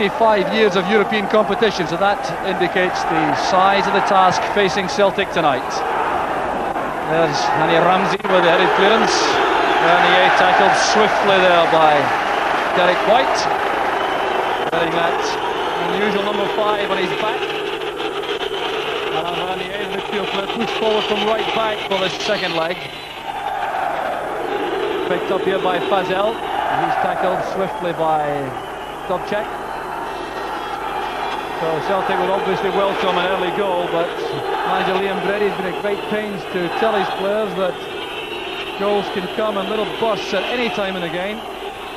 25 years of European competition, so that indicates the size of the task facing Celtic tonight. There's Ramsey with the headed clearance. Bernier tackled swiftly there by Derek White, wearing that unusual number 5 on his back. And Bernier, the midfield player, pushed forward from right back for the second leg. Picked up here by Fazel. He's tackled swiftly by Dobchek. So Celtic would obviously welcome an early goal, but manager Liam Brady's been at great pains to tell his players that goals can come in little bursts at any time in the game.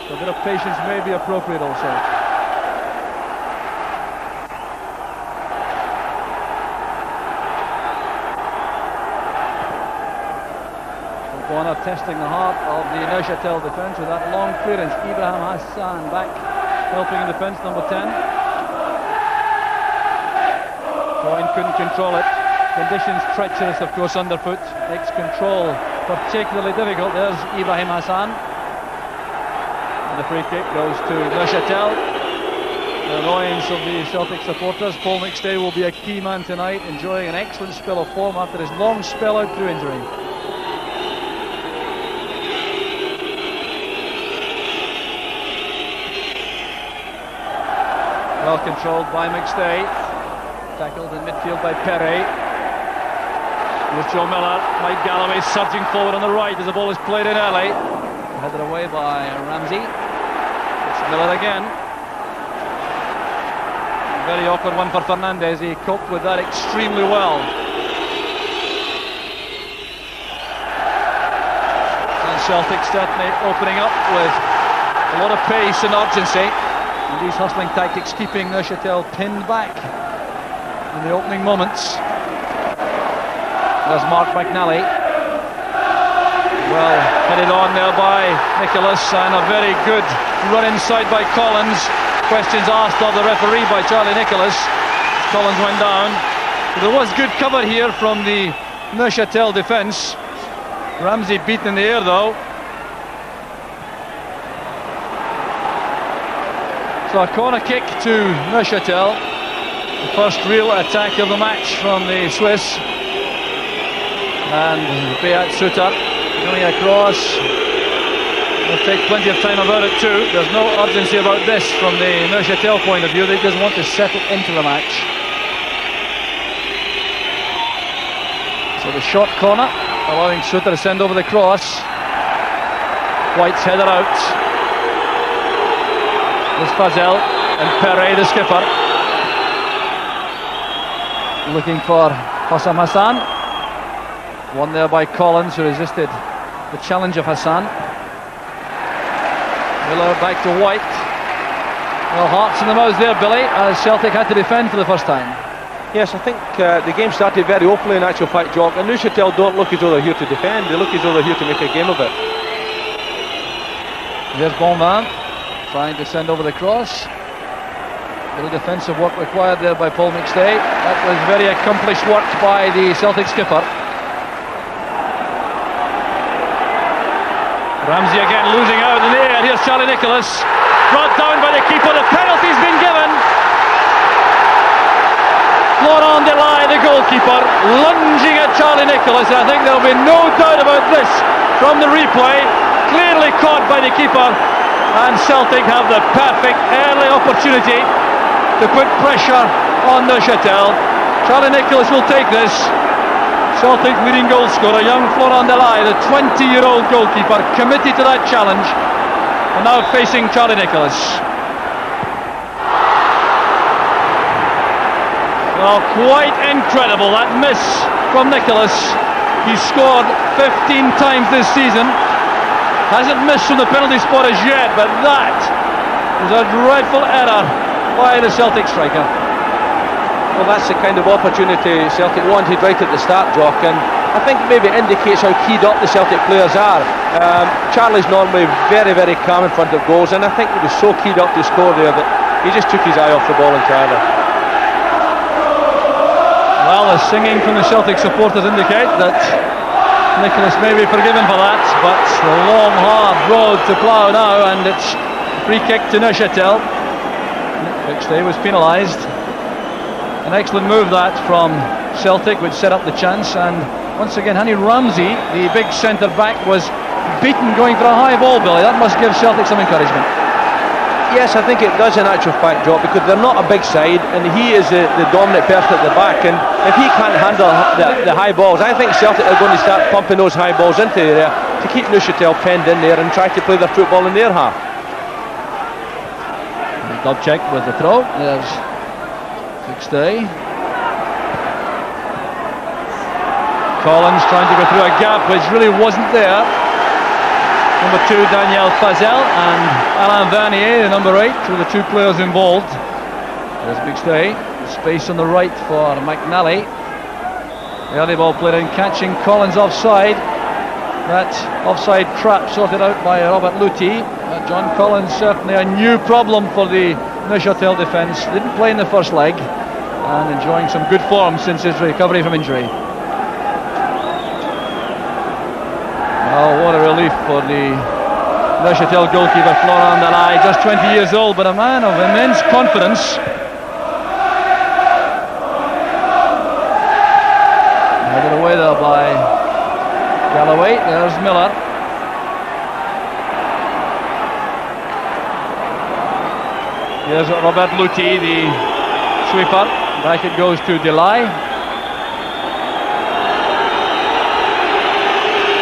So a bit of patience may be appropriate also. Bonner testing the heart of the Neuchatel defence with that long clearance. Ibrahim Hassan back helping in defence, number 10. Coyne couldn't control it. Conditions treacherous, of course, underfoot. Makes control particularly difficult. There's Ibrahim Hassan. And the free kick goes to Neuchatel. The annoyance of the Celtic supporters. Paul McStay will be a key man tonight, enjoying an excellent spell of form after his long spell out through injury. Well controlled by McStay. Tackled in midfield by Perret. Here's Joe Miller. Mike Galloway surging forward on the right as the ball is played in early. Headed away by Ramsey. It's Miller again. Very awkward one for Fernandez. He coped with that extremely well. And Celtic certainly opening up with a lot of pace and urgency. And these hustling tactics keeping Neuchatel pinned back in the opening moments. There's Mark McNally. Well headed on there by Nicholas, and a very good run inside by Collins. Questions asked of the referee by Charlie Nicholas. Collins went down. There was good cover here from the Neuchatel defence. Ramsey beaten in the air though. So a corner kick to Neuchatel. The first real attack of the match from the Swiss. And Beat Suter coming across. They'll take plenty of time about it too. There's no urgency about this from the Neuchatel point of view. They just want to settle into the match. So the short corner, allowing Suter to send over the cross. White's header out. There's Fazel and Perret, the skipper. Looking for Hossam Hassan. Won there by Collins, who resisted the challenge of Hassan. Miller back to White. Well, hearts in the mouth there, Billy, as Celtic had to defend for the first time. Yes, I think the game started very openly in actual fact, Jock, and Neuchatel don't look as though they're here to defend. They look as though they're here to make a game of it. There's Bonvin trying to send over the cross. A little defensive work required there by Paul McStay. That was very accomplished work by the Celtic skipper. Ramsey again losing out in the air. Here's Charlie Nicholas. Brought down by the keeper. The penalty's been given. Florent Delay, the goalkeeper, lunging at Charlie Nicholas. I think there'll be no doubt about this from the replay. Clearly caught by the keeper. And Celtic have the perfect early opportunity to put pressure on Neuchatel. Charlie Nicholas will take this. Celtic leading goal scorer, young Florent Delay, the 20-year-old goalkeeper, committed to that challenge, and now facing Charlie Nicholas. Well, quite incredible, that miss from Nicholas. He's scored 15 times this season. Hasn't missed from the penalty spot as yet, but that is a dreadful error by the Celtic striker. Well, that's the kind of opportunity Celtic wanted right at the start, Jock, and I think it maybe indicates how keyed up the Celtic players are. Charlie's normally very, very calm in front of goals, and I think he was so keyed up to score there that he just took his eye off the ball entirely. Well, the singing from the Celtic supporters indicate that Nicholas may be forgiven for that, but the long, hard road to plough now, and it's free kick to Neuchatel. McStay was penalised. An excellent move that from Celtic, which set up the chance, and once again Hanny Ramsey, the big centre back, was beaten going for a high ball, Billy. That must give Celtic some encouragement. Yes, I think it does in actual fact, Jock, because they're not a big side and he is the dominant person at the back, and if he can't handle the high balls, I think Celtic are going to start pumping those high balls into the area to keep Neuchatel penned in there and try to play their football in their half. Dubček with the throw. There's McStay. Collins trying to go through a gap which really wasn't there. Number 2, Daniel Fazel, and Alain Vanier, the number 8, were the two players involved. There's McStay. Space on the right for McNally. The early ball played in, catching Collins offside. That offside trap sorted out by Robert Luthi. John Collins, certainly a new problem for the Neuchatel defence. Didn't play in the first leg and enjoying some good form since his recovery from injury. Oh, what a relief for the Neuchatel goalkeeper, Florent Delay, just 20 years old, but a man of immense confidence. Headed away there by Galloway. There's Miller. Here's Robert Luthi, the sweeper. Back it goes to Delay.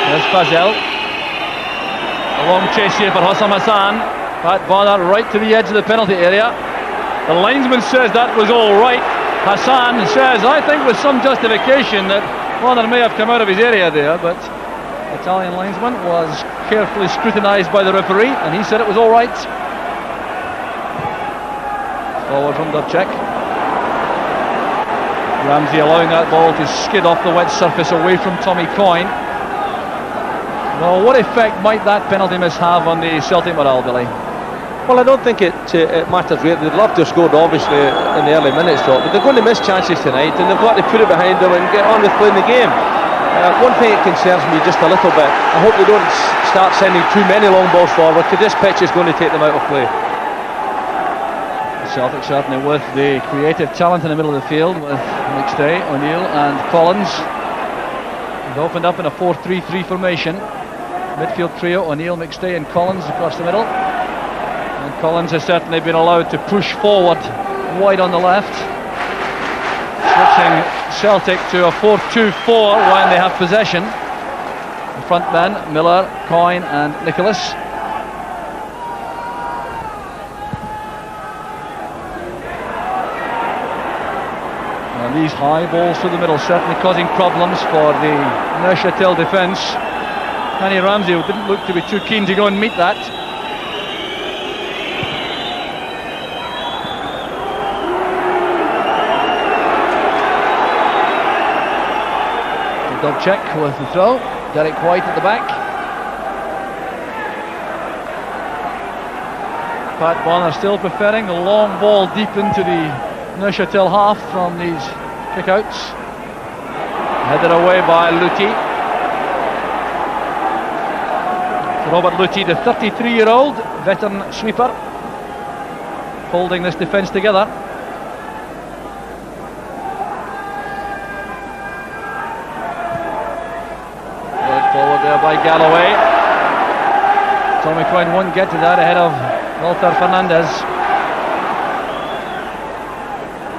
There's Fazel. A long chase here for Hossam Hassan. Pat Bonner right to the edge of the penalty area. The linesman says that was all right. Hassan says, I think with some justification, that Bonner may have come out of his area there, but the Italian linesman was carefully scrutinised by the referee and he said it was all right. Forward from Dubček. Ramsey allowing that ball to skid off the wet surface away from Tommy Coyne. Well, what effect might that penalty miss have on the Celtic morale, Billy? Well, I don't think it matters really. They'd love to have scored obviously in the early minutes, but they're going to miss chances tonight and they've got to put it behind them and get on with playing the game. One thing that concerns me just a little bit, I hope they don't start sending too many long balls forward, because this pitch is going to take them out of play. Celtic certainly with the creative talent in the middle of the field with McStay, O'Neill and Collins. They've opened up in a 4-3-3 formation. Midfield trio, O'Neill, McStay and Collins across the middle. And Collins has certainly been allowed to push forward wide on the left. Switching Celtic to a 4-2-4 when they have possession. The front men, Miller, Coyne and Nicholas. And these high balls through the middle certainly causing problems for the Neuchatel defence. Hanny Ramsey didn't look to be too keen to go and meet that. Dubček with the throw. Derek White at the back. Pat Bonner still preferring the long ball deep into the Neuchatel half from these kickouts. Headed away by Luthi. Robert Luthi, the 33-year-old veteran sweeper, holding this defence together. Right forward there by Galloway. Tommy Coyne won't get to that ahead of Walter Fernandez.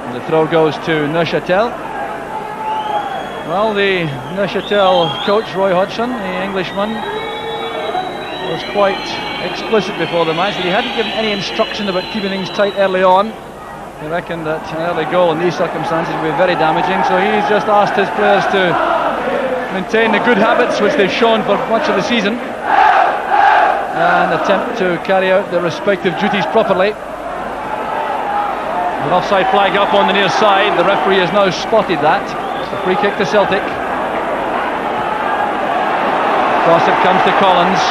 And the throw goes to Neuchatel. Well, the Neuchatel coach, Roy Hodgson, the Englishman, was quite explicit before the match that he hadn't given any instruction about keeping things tight early on. He reckoned that an early goal in these circumstances would be very damaging, so he's just asked his players to maintain the good habits which they've shown for much of the season and attempt to carry out their respective duties properly. An offside flag up on the near side. The referee has now spotted that. It's a free kick to Celtic. Across it comes to Collins.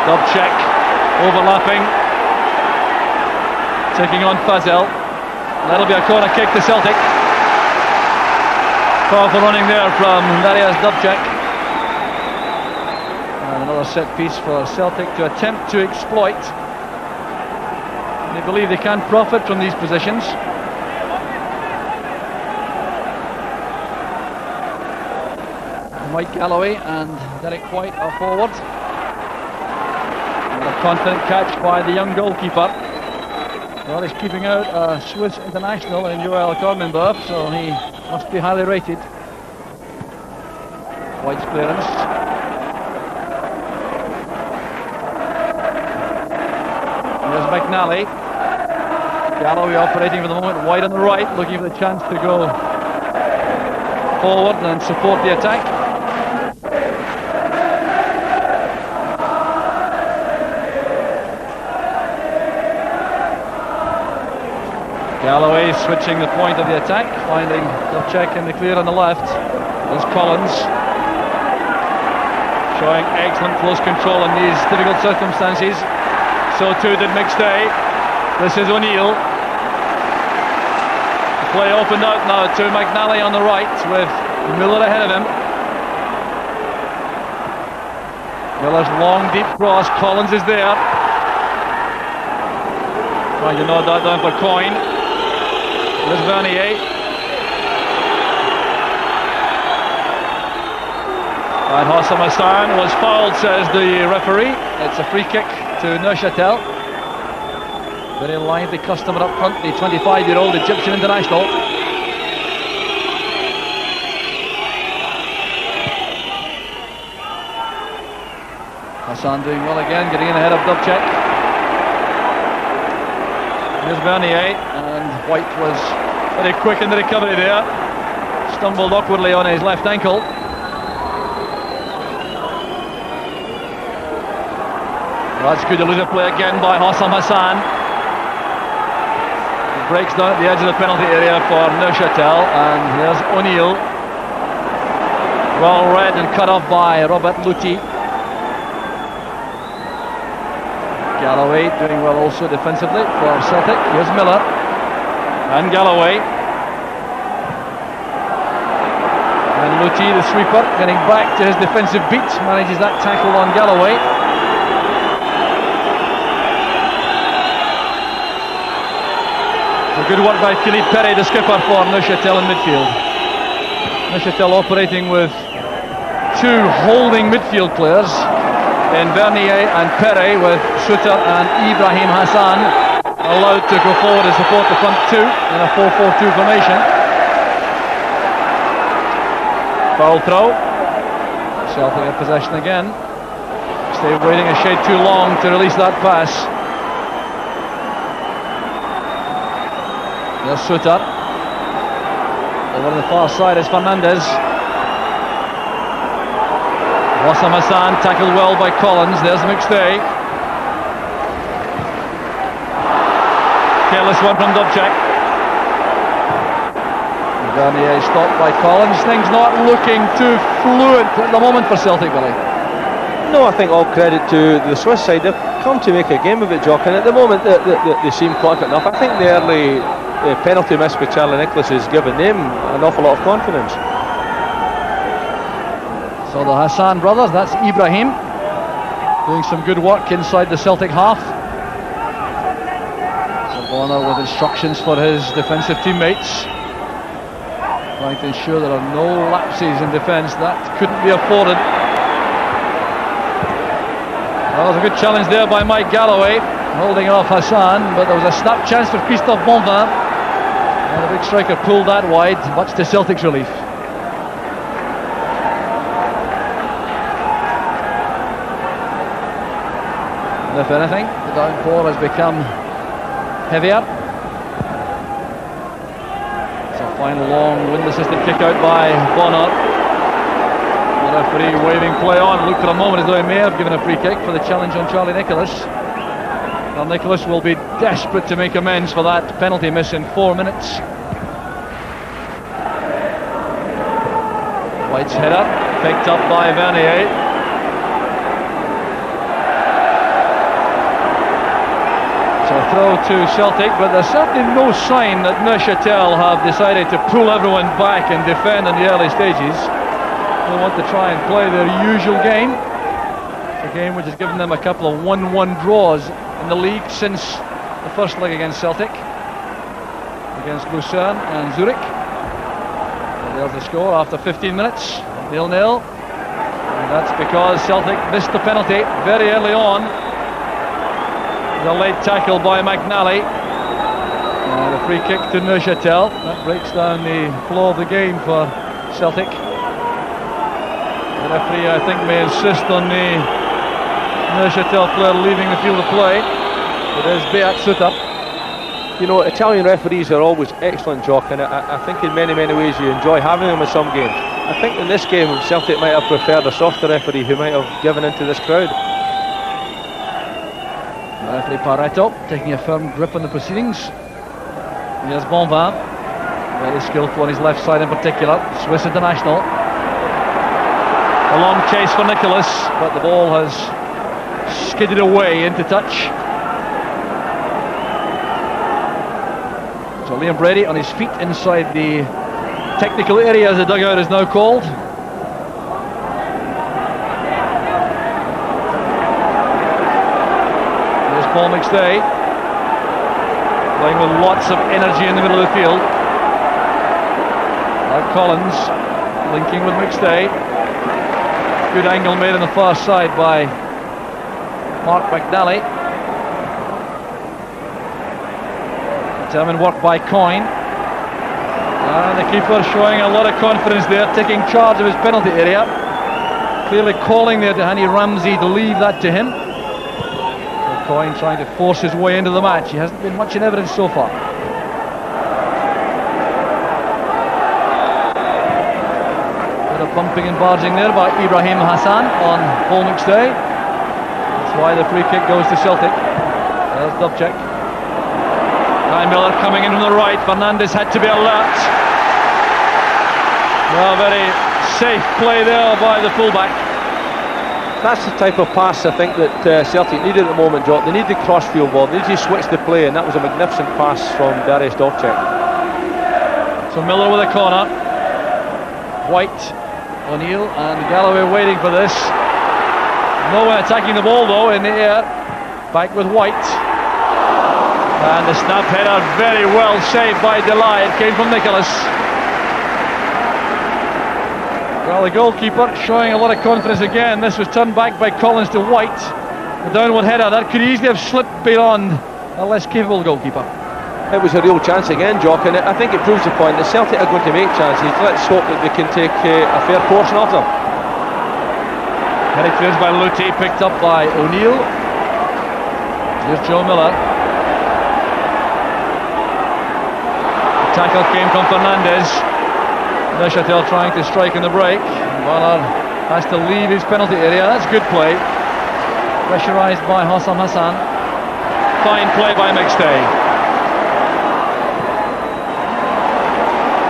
Dubček overlapping, taking on Fazel. That'll be a corner kick to Celtic. Powerful running there from Darius Dubček. And another set piece for Celtic to attempt to exploit. They believe they can profit from these positions. Mike Galloway and Derek White are forward. And a confident catch by the young goalkeeper. Well, he's keeping out a Swiss international in Joel Cornenberg, so he must be highly rated. White's clearance. There's McNally. Galloway operating for the moment. White on the right, looking for the chance to go forward and support the attack. Galloway switching the point of the attack, finding Dubček in the clear on the left. There's Collins, showing excellent close control in these difficult circumstances. So too did McStay. This is O'Neill. The play opened out now to McNally on the right with Miller ahead of him. Miller's long deep cross. Collins is there, trying to nod that down for Coyne. There's Vernier. And Hossam Hassan was fouled, says the referee. It's a free kick to Neuchatel. Very lively customer up front, the 25-year-old Egyptian international. Hassan doing well again, getting in ahead of Dubček. Here's Vernier, and White was very quick in the recovery there. Stumbled awkwardly on his left ankle. That's good elusive play again by Hossam Hassan. He breaks down at the edge of the penalty area for Neuchatel, and there's O'Neill. Well read and cut off by Robert Luti. Galloway doing well also defensively for Celtic. Here's Miller and Galloway. And Luti, the sweeper, getting back to his defensive beat, manages that tackle on Galloway. So good work by Philippe Perret, the skipper for Neuchatel in midfield. Neuchatel operating with two holding midfield players in Vernier and Perret, with Suter and Ibrahim Hassan allowed to go forward and support the front two in a 4-4-2 formation. Foul throw. Celtic in possession again. Stay waiting a shade too long to release that pass. There's Suter. Over on the far side is Fernandez. Hossam Hassan tackled well by Collins. There's McStay. Careless one from Dubček. Vernier stopped by Collins. Things not looking too fluid at the moment for Celtic, Billy. No, I think all credit to the Swiss side. They've come to make a game of it, Jock, and at the moment they seem confident enough. I think the early penalty miss by Charlie Nicholas has given them an awful lot of confidence. So the Hassan brothers, that's Ibrahim, doing some good work inside the Celtic half. Bonner with instructions for his defensive teammates, trying to ensure there are no lapses in defence. That couldn't be afforded. Well, that was a good challenge there by Mike Galloway, holding off Hassan, but there was a snap chance for Christophe Bonvin, and the big striker pulled that wide, much to Celtic's relief. And if anything, the downpour has become heavier. It's a final long wind-assisted kick out by Bonner. The referee waving play on. Looked for a moment as though he may have given a free kick for the challenge on Charlie Nicholas. Well, Nicholas will be desperate to make amends for that penalty miss in 4 minutes. White's header picked up by Vernier. So a throw to Celtic, but there's certainly no sign that Neuchatel have decided to pull everyone back and defend in the early stages. They want to try and play their usual game. It's a game which has given them a couple of 1-1 draws in the league since the first leg against Celtic, against Lucerne and Zurich. And there's the score after 15 minutes, 0-0. And that's because Celtic missed the penalty very early on. The late tackle by McNally. And a free kick to Neuchatel. That breaks down the flow of the game for Celtic. The referee, I think, may insist on the Neuchatel player leaving the field of play. It is Pairetto. You know, Italian referees are always excellent, Jock, and I think in many ways you enjoy having them in some games. I think in this game Celtic might have preferred a softer referee who might have given into this crowd. Referee Pairetto taking a firm grip on the proceedings. Here's Bonvin, very skillful on his left side in particular, Swiss international. A long chase for Nicholas, but the ball has skidded away into touch. So Liam Brady on his feet inside the technical area, as the dugout is now called. Here's Paul McStay, playing with lots of energy in the middle of the field. Now Collins linking with McStay. Good angle made on the far side by Mark McNally. Determined work by Coyne. And the keeper showing a lot of confidence there, taking charge of his penalty area. Clearly calling there to Hanny Ramsey to leave that to him. So Coyne trying to force his way into the match. He hasn't been much in evidence so far. Bit of bumping and barging there by Ibrahim Hassan on Paul McStay. That's why the free kick goes to Celtic. There's Dubček. Ryan Miller coming in from the right. Fernandes had to be alert. Well, very safe play there by the fullback. That's the type of pass I think that Celtic needed at the moment, Jock. They need the cross-field ball. They need to switch the play, and that was a magnificent pass from Darius Dubček. So Miller with a corner. White, O'Neill and Galloway waiting for this. No one attacking the ball though in the air. Back with White. And the snap header very well saved by Delay. It came from Nicholas. Well, the goalkeeper showing a lot of confidence again. This was turned back by Collins to White. The downward header that could easily have slipped beyond a less capable goalkeeper. It was a real chance again, Jock, and I think it proves the point that Celtic are going to make chances. Let's hope that they can take a fair portion of them. Headed clears by Lutti, picked up by O'Neill. Here's Joe Miller. The tackle came from Fernandes. Neuchatel trying to strike in the break. Ballard has to leave his penalty area. That's good play. Pressurised by Hossam Hassan. Fine play by McStay.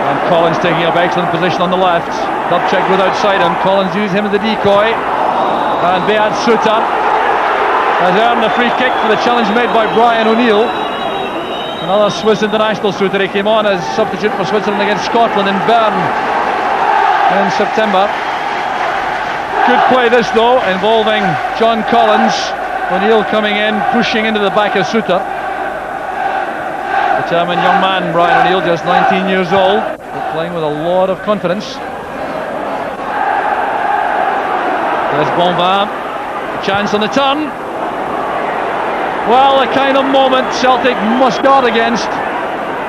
And Collins taking up excellent position on the left. Dubček with outside him. Collins used him as the decoy. And Beat Suter has earned a free kick for the challenge made by Brian O'Neill. Another Swiss international Suter. He came on as substitute for Switzerland against Scotland in Bern in September. Good play this though, involving John Collins. O'Neill coming in, pushing into the back of Suter. Determined young man, Brian O'Neill, just 19 years old, but playing with a lot of confidence. There's Bonvin, chance on the turn. Well, the kind of moment Celtic must guard against.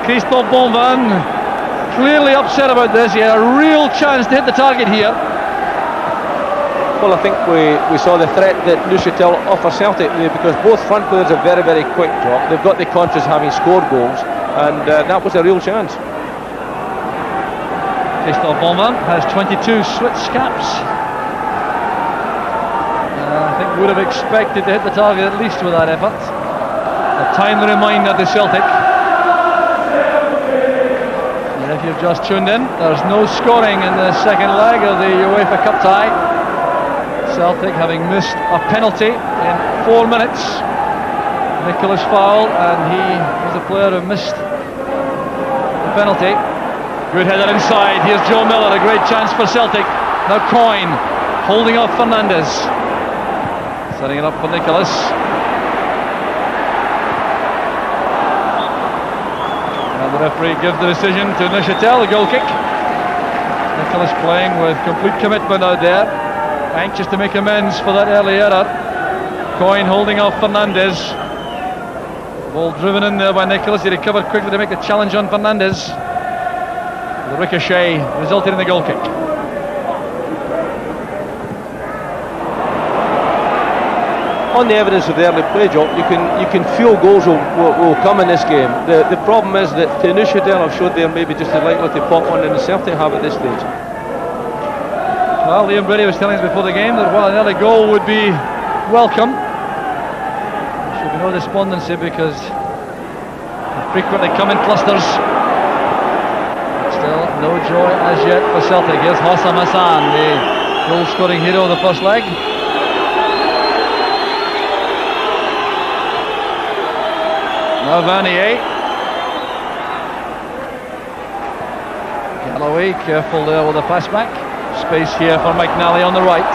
Christophe Bonvin clearly upset about this. He had a real chance to hit the target here. Well, I think we saw the threat that Neuchatel offers Celtic because both front players are very quick, Jock. They've got the conscious having scored goals, and that was a real chance. Christophe Bonvin has 22 Swiss caps. I think would have expected to hit the target at least with that effort. A timely reminder to Celtic. And if you've just tuned in, there's no scoring in the second leg of the UEFA Cup tie. Celtic having missed a penalty in 4 minutes. Nicholas foul, and he was the player who missed the penalty. Good header inside. Here's Joe Miller, a great chance for Celtic. Now Coyne holding off Fernandes. Setting it up for Nicholas. Referee gives the decision to Neuchatel, the goal kick. Nicholas playing with complete commitment out there, anxious to make amends for that early error. Coyne holding off Fernandez. Ball driven in there by Nicholas. He recovered quickly to make the challenge on Fernandez. The ricochet resulted in the goal kick. On the evidence of the early play, Jock, you can feel goals will come in this game. The problem is that Neuchatel have showed they're maybe just as likely to pop one than the Celtic have at this stage. Well, Liam Brady was telling us before the game that while another goal would be welcome, there should be no despondency because they frequently come in clusters. Still no joy as yet for Celtic. Here's Hossam Hassan, the goal-scoring hero of the first leg. Now Vanier. Galloway careful there with the pass back. Space here for McNally on the right.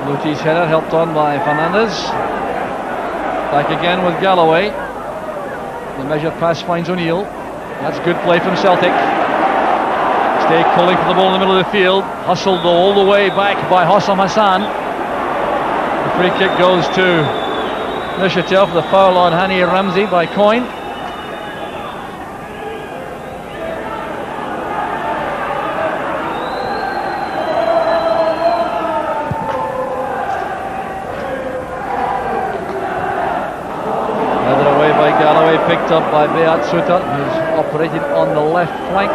Luti's header helped on by Fernandez. Back again with Galloway. The measured pass finds O'Neill. That's good play from Celtic. Stay calling for the ball in the middle of the field. Hustled though all the way back by Hossam Hassan. The free kick goes to Neuchatel for the foul on Hani Ramsey by Coyne. Headed away by Galloway, picked up by Beat Suter, who's operated on the left flank.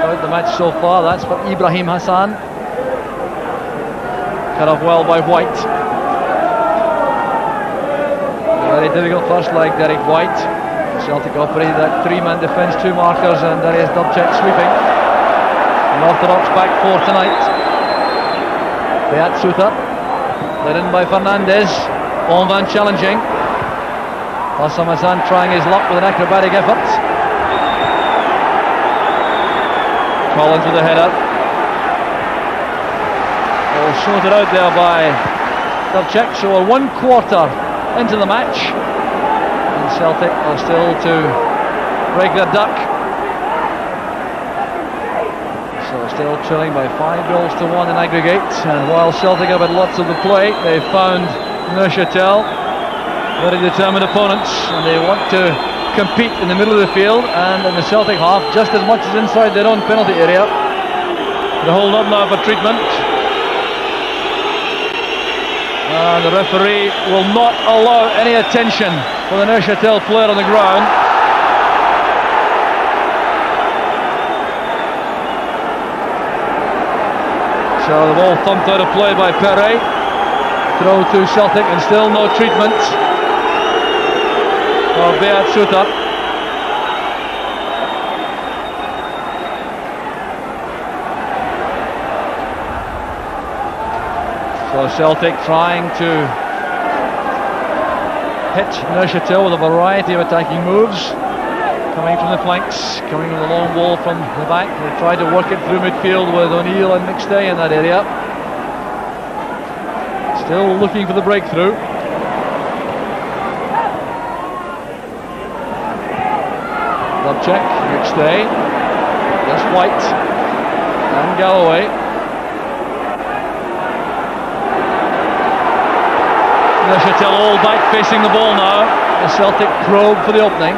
Out the match so far, that's for Ibrahim Hassan. Cut off well by White. Very difficult first leg, Derek White. Celtic operated that three-man defence, two markers, and there is Dubček sweeping. An orthodox back four tonight. Beat Suter, led in by Fernandez. Bonvan challenging. Hossam Hassan trying his luck with an acrobatic effort. Collins with a header. All sorted out there by Dubček. So we're 1 quarter into the match, and Celtic are still to break their duck. So still trailing by 5-1 in aggregate. And while Celtic have had lots of the play, they've found Neuchatel very determined opponents, and they want to compete in the middle of the field and in the Celtic half just as much as inside their own penalty area. They hold up now for treatment, and the referee will not allow any attention for the Neuchatel player on the ground. So the ball thumped out of play by Pairetto. Throw to Celtic and still no treatment for Beat Suter. So Celtic trying to hit Neuchatel with a variety of attacking moves, coming from the flanks, coming with a long ball from the back. They tried to work it through midfield with O'Neill and McStay in that area. Still looking for the breakthrough. Dubček, McStay, that's White and Galloway. Neuchatel all back facing the ball now. The Celtic probe for the opening.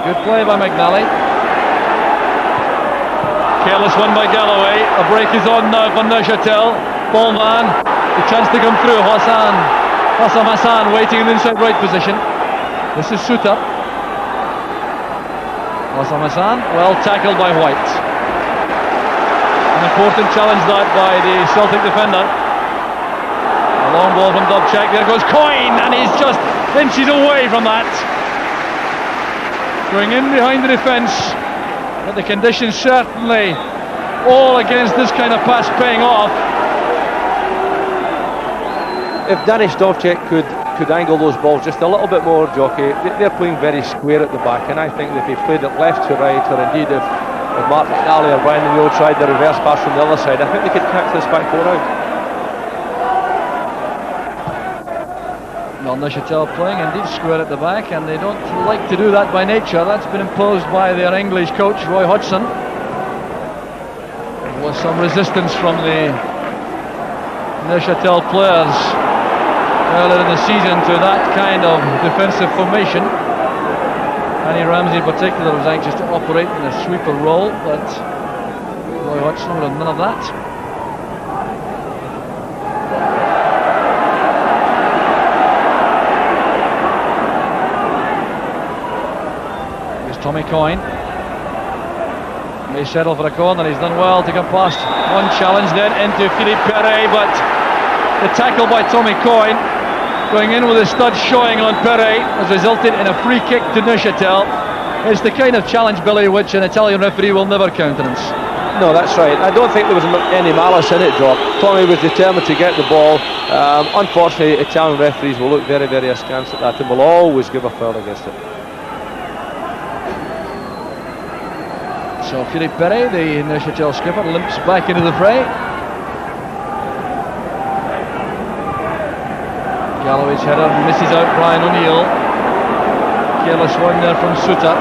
Good play by McNally. Careless one by Galloway. A break is on now for Neuchatel. Bonvan, the chance to come through. Hossam Hassan waiting in the inside right position. This is Suter. Hossam Hassan, well tackled by White. An important challenge that by the Celtic defender. A long ball from Dubček. There goes Coyne, and he's just inches away from that. Going in behind the defence, but the conditions certainly all against this kind of pass paying off. If Danish Dubček could angle those balls just a little bit more, Jockey, they're playing very square at the back, and I think that if he played it left to right, or indeed if Mark McNally or Brian O'Neill tried the reverse pass from the other side, I think they could catch this back four out. Well, Neuchatel playing indeed square at the back, and they don't like to do that by nature. That's been imposed by their English coach, Roy Hodgson. There was some resistance from the Neuchatel players earlier in the season to that kind of defensive formation. Annie Ramsey in particular was anxious to operate in a sweeper role, but Roy Hodgson would have none of that. Here's Tommy Coyne. May settle for a corner. He's done well to come past one challenge, then into Philippe Pairetto, but the tackle by Tommy Coyne, going in with a stud showing on Pairetto, has resulted in a free kick to Neuchatel. It's the kind of challenge, Billy, which an Italian referee will never countenance. No, that's right. I don't think there was any malice in it, Jock. Tommy was determined to get the ball. Unfortunately, Italian referees will look very, very askance at that and will always give a foul against it. So Philippe Pairetto, the Neuchatel skipper, limps back into the fray. Galloway's header misses out Brian O'Neill. Careless one there from Suter.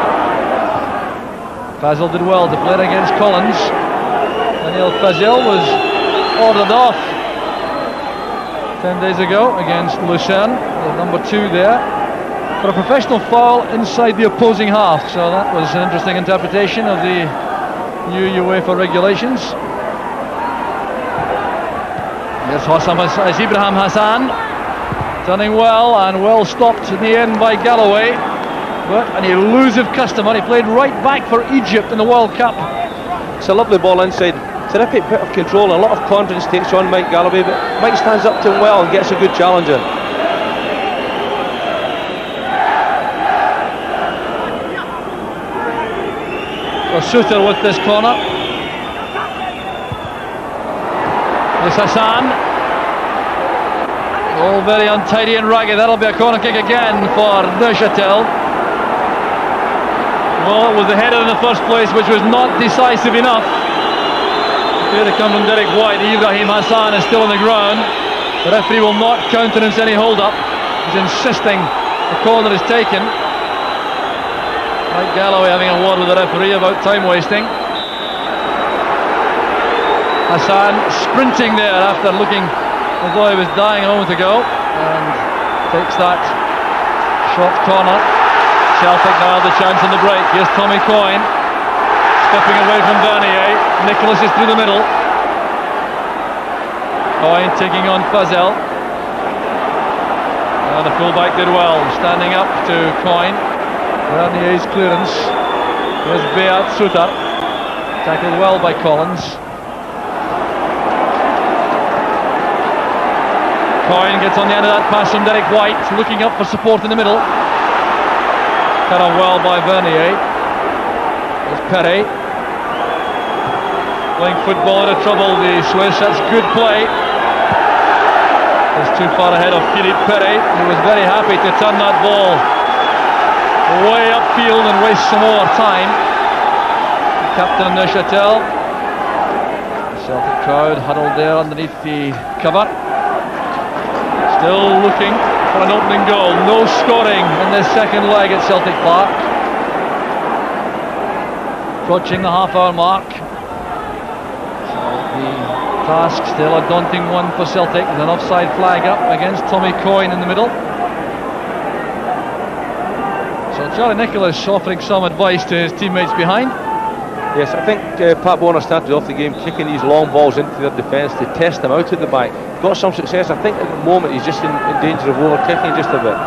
Fazil did well to play it against Collins. Daniel Fazil was ordered off 10 days ago against Lucerne, the number 2 there, for a professional foul inside the opposing half. So that was an interesting interpretation of the new UEFA regulations. Here's Ibrahim Hassan, turning well and well stopped in the end by Galloway, but an elusive customer. He played right back for Egypt in the World Cup. It's a lovely ball inside, terrific bit of control, and a lot of confidence takes on Mike Galloway, but Mike stands up to him well and gets a good challenge in. Suter with this corner. There's Hassan. All very untidy and ragged. That'll be a corner kick again for Neuchatel. Well, it was the header in the first place, which was not decisive enough. Here to come from Derek White. Ibrahim Hassan is still on the ground. The referee will not countenance any hold-up. He's insisting the corner is taken. Mike Galloway having a word with the referee about time wasting. Hassan sprinting there after looking as though he was dying a moment ago, and takes that short corner. Celtic now have the chance in the break. Here's Tommy Coyne stepping away from Vernier. Nicholas is through the middle. Coyne taking on Fazil. The fullback did well, standing up to Coyne. Vernier's clearance. Here's Beat Suter, tackled well by Collins. Coyne gets on the end of that pass from Derek White, looking up for support in the middle. Cut on well by Vernier. There's Pairetto playing football out of trouble, the Swiss. That's good play. It's too far ahead of Philippe Pairetto, who was very happy to turn that ball way upfield and waste some more time. The captain of Neuchatel. The Celtic crowd huddled there underneath the cover, still looking for an opening goal. No scoring in this second leg at Celtic Park. Approaching the half-hour mark. So the task still a daunting one for Celtic, with an offside flag up against Tommy Coyne in the middle. So Charlie Nicholas offering some advice to his teammates behind. Yes, I think Pat Bonner started off the game kicking these long balls into their defence to test them out at the back. Got some success. I think at the moment he's just in danger of over-kicking just a bit.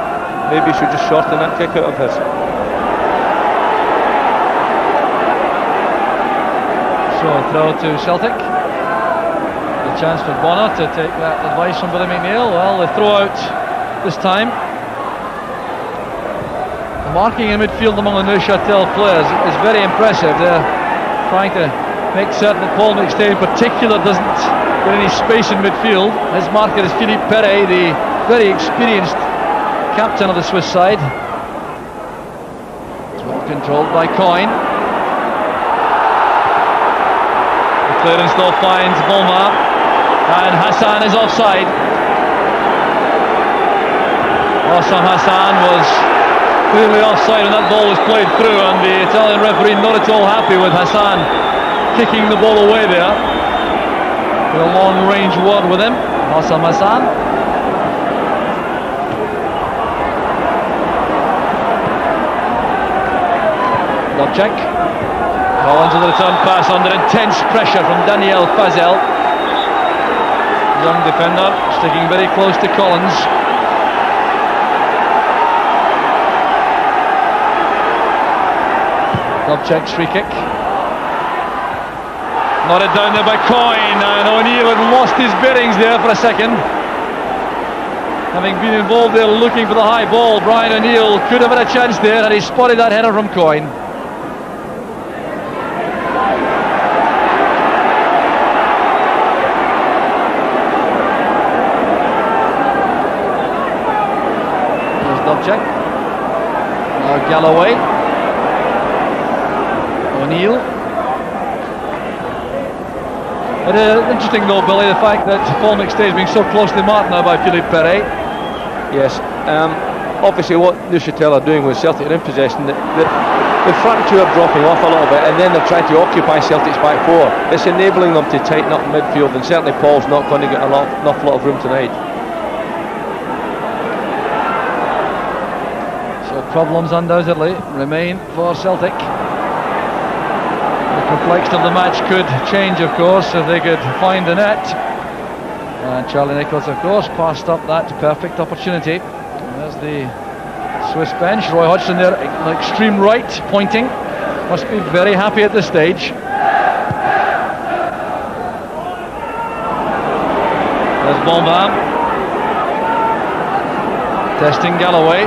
Maybe he should just shorten that kick out of his. So a throw to Celtic. The chance for Bonner to take that advice from Billy McNeil. Well, the throw out this time. The marking in midfield among the Neuchatel players is very impressive. They're trying to make certain that Paul McStay in particular doesn't get any space in midfield. His marker is Philippe Pairetto, the very experienced captain of the Swiss side. It's well controlled by Coyne. The clearance though finds Volmar, and Hassan is offside. Osam Hassan was clearly offside and that ball was played through, and the Italian referee not at all happy with Hassan kicking the ball away there. A long range word with him, Osam Hassan. Dobchek. Collins with the return pass under intense pressure from Daniel Fazel. Young defender, sticking very close to Collins. Dobchek's free kick. Nodded down there by Coyne, and O'Neill had lost his bearings there for a second. Having been involved there looking for the high ball, Brian O'Neill could have had a chance there had he spotted that header from Coyne. There's Dobchek. Now Galloway. O'Neill. It is interesting though, Billy, the fact that Paul McStay is being so closely marked now by Philippe Perret. Yes, obviously what Neuchatel are doing with Celtic are in possession, the front two are dropping off a little bit, and then they're trying to occupy Celtic's back four. It's enabling them to tighten up midfield, and certainly Paul's not going to get an awful lot of room tonight. So problems undoubtedly remain for Celtic. The complexion of the match could change, of course, if they could find the net. And Charlie Nicholas, of course, passed up that perfect opportunity. And there's the Swiss bench. Roy Hodgson there, extreme right, pointing. Must be very happy at this stage. There's Bonvin. Testing Galloway.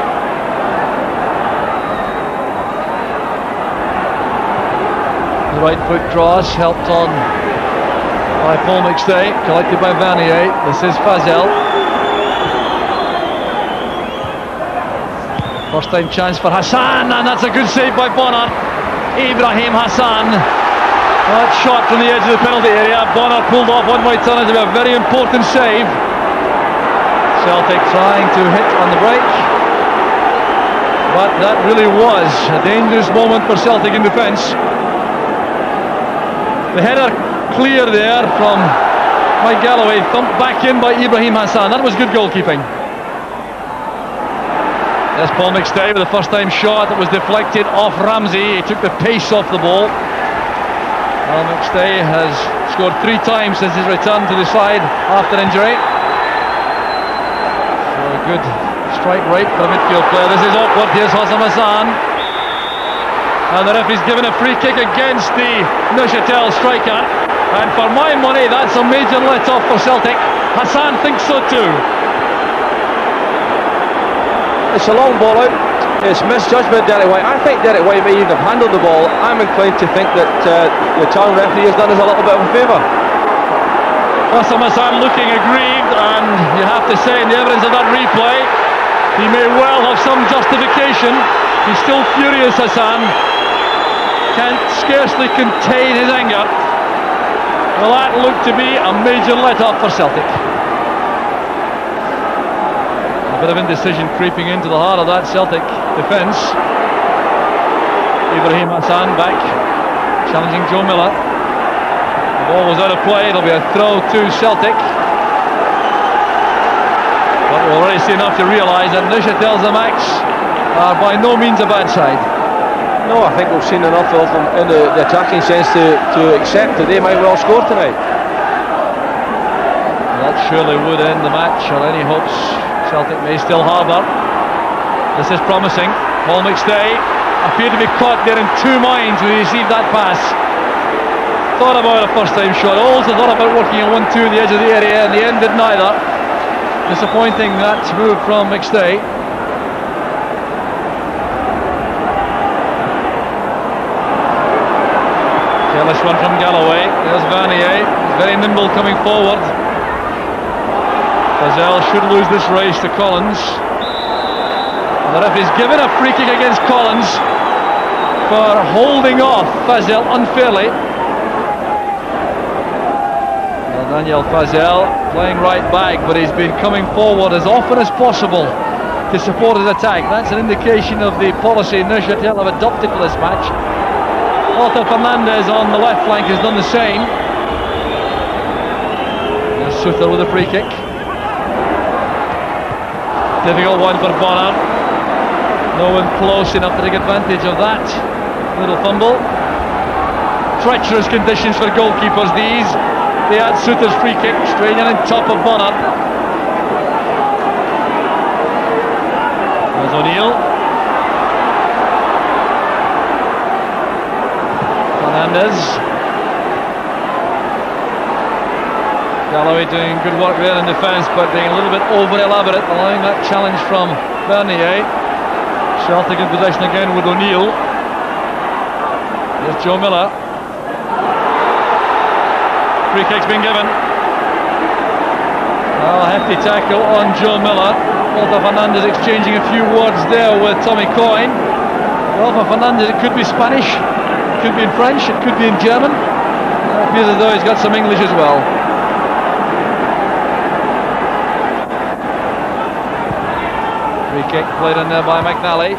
The right foot cross helped on by Paul McStay, collected by Vanier. This is Fazel. First time chance for Hassan, and that's a good save by Bonner. Ibrahim Hassan. That shot from the edge of the penalty area. Bonner pulled off what might turn out to be a very important save. Celtic trying to hit on the break, but that really was a dangerous moment for Celtic in defence. The header clear there from Mike Galloway, thumped back in by Ibrahim Hassan. That was good goalkeeping. There's Paul McStay with the first time shot that was deflected off Ramsey. He took the pace off the ball. Paul McStay has scored 3 times since his return to the side after injury. So a good strike rate for the midfield player. This is awkward. Here's Osam Hassan. And the referee's given a free kick against the Neuchatel striker. And for my money, that's a major let-off for Celtic. Hassan thinks so too. It's a long ball out. It's misjudgment, Derek White. I think Derek White may even have handled the ball. I'm inclined to think that the Italian referee has done us a little bit of a favour. Osam Hassan looking aggrieved, and you have to say, in the evidence of that replay, he may well have some justification. He's still furious, Hassan. Can't scarcely contain his anger. Well, that looked to be a major let-off for Celtic. A bit of indecision creeping into the heart of that Celtic defence. Ibrahim Hassan back, challenging Joe Miller. The ball was out of play. It'll be a throw to Celtic. But we've already seen enough to realise that Neuchatel Xamax are by no means a bad side. No, I think we've seen enough of them in the attacking sense to accept that they might well score tonight. That surely would end the match, or any hopes Celtic may still harbour. This is promising. Paul McStay appeared to be caught there in 2 minds when he received that pass. Thought about a first time shot, also thought about working a 1-2 at the edge of the area, and the end did neither. Disappointing that move from McStay. Careless one from Galloway. There's Vanier, very nimble coming forward. Fazel should lose this race to Collins. And the referee's given a free kick against Collins for holding off Fazel unfairly. Well, Daniel Fazel playing right back, but he's been coming forward as often as possible to support his attack. That's an indication of the policy Neuchatel have adopted for this match. Otto Fernandez on the left flank has done the same. There's Suter with a free kick. Difficult one for Bonner. No one close enough to take advantage of that little fumble. Treacherous conditions for goalkeepers these. They had Suter's free kick straight in on top of Bonner. There's O'Neill. Fernandez. Galloway doing good work there in defence, but being a little bit over elaborate, allowing that challenge from Bernier. Celtic in possession again with O'Neill. Here's Joe Miller. Free kick's been given. Well, a hefty tackle on Joe Miller. Otto Fernandez exchanging a few words there with Tommy Coyne. Well, for Fernandez it could be Spanish, it could be in French, it could be in German. It appears as though he's got some English as well. Free kick played in there by McNally.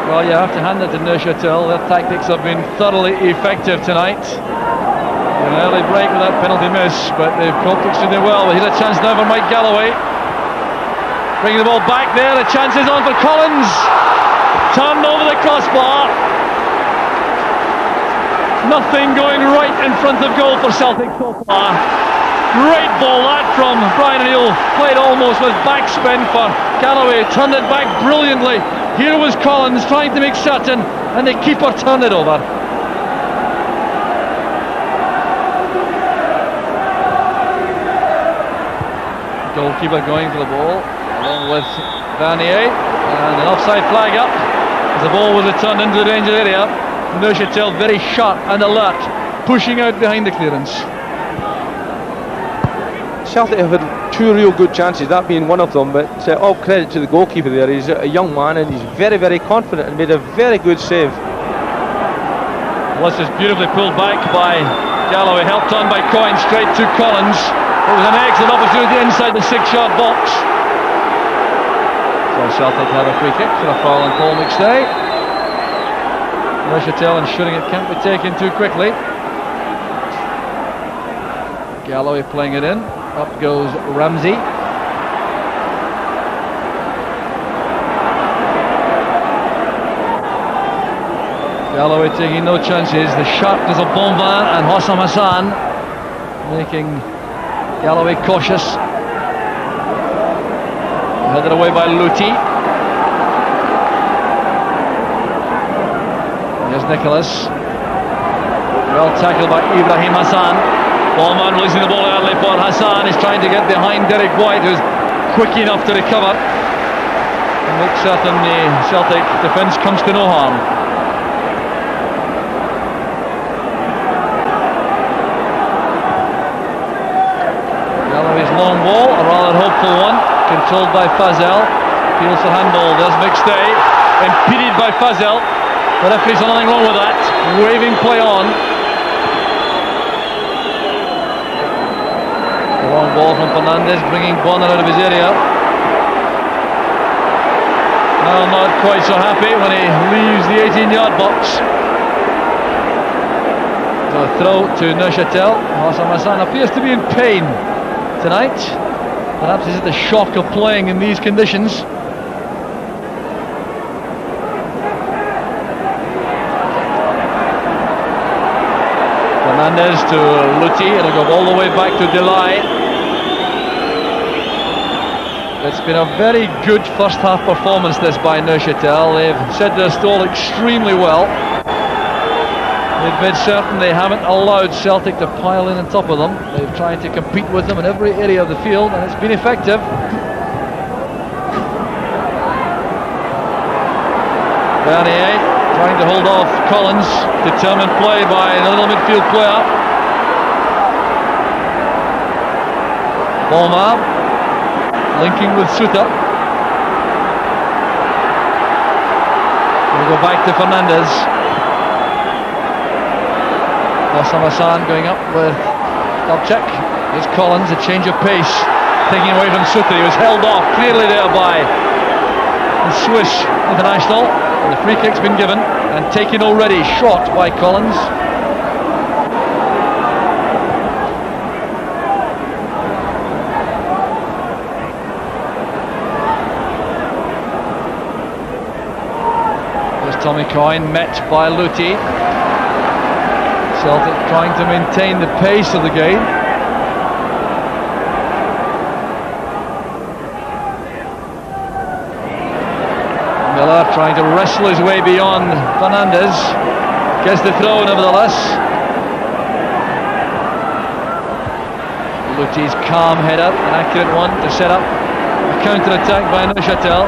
Well, you have to hand it to Neuchatel. Their tactics have been thoroughly effective tonight. An early break with that penalty miss, but they've coped extremely well. But here's a chance now for Mike Galloway. Bringing the ball back there, the chance is on for Collins. Turned over the crossbar. Nothing going right in front of goal for Celtic so far. Great ball that from Brian O'Neill, played almost with backspin for Galloway, turned it back brilliantly. Here was Collins trying to make certain, and the keeper turned it over. Goalkeeper going for the ball, along with Bernier, and an offside flag up as the ball was returned into the danger area. Neuchatel very sharp and alert, pushing out behind the clearance. Celtic have had two real good chances, that being one of them, but all credit to the goalkeeper there. He's a young man and he's very, very confident and made a very good save. Well, this is beautifully pulled back by Galloway, helped on by Coyne straight to Collins. It was an excellent opportunity inside the 6-yard box. So Celtic have a free kick for a foul on Paul McStay. Neuchatel ensuring it can't be taken too quickly. Galloway playing it in. Up goes Ramsey. Galloway taking no chances. The sharpness of Bonvin and Hossam Hassan making Galloway cautious. Headed away by Luti. Here's Nicholas. Well tackled by Ibrahim Hassan. Ballman releasing the ball early for Hassan. He's trying to get behind Derek White, who's quick enough to recover and make certain the Celtic defence comes to no harm. Galloway's long ball, a rather hopeful one, controlled by Fazel. Appeals for handball. There's McStay, impeded by Fazel. The referee saw nothing wrong with that. Waving play on. Long ball from Fernandez, bringing Bonner out of his area. Well, not quite so happy when he leaves the 18-yard box. So a throw to Neuchatel. Hossam Hassan appears to be in pain tonight. Perhaps this is the shock of playing in these conditions. Fernandez to Luti, it'll go all the way back to Delay. It's been a very good first half performance this by Neuchatel. They've set their stall extremely well. They've made certain they haven't allowed Celtic to pile in on top of them. They've tried to compete with them in every area of the field, and it's been effective. Bernier trying to hold off Collins. Determined play by a little midfield player. Ballman linking with Suter. We'll go back to Fernandez. Hossam Hassan going up with Dobchek. Here's Collins, a change of pace, taking away from Suter. He was held off clearly there by the Swiss international. And the free kick's been given and taken already, shot by Collins. There's Tommy Coyne, met by Luti. Celtic trying to maintain the pace of the game. Miller trying to wrestle his way beyond Fernandez. Gets the throw nevertheless. Luti's calm header, an accurate one to set up a counter-attack by Neuchatel.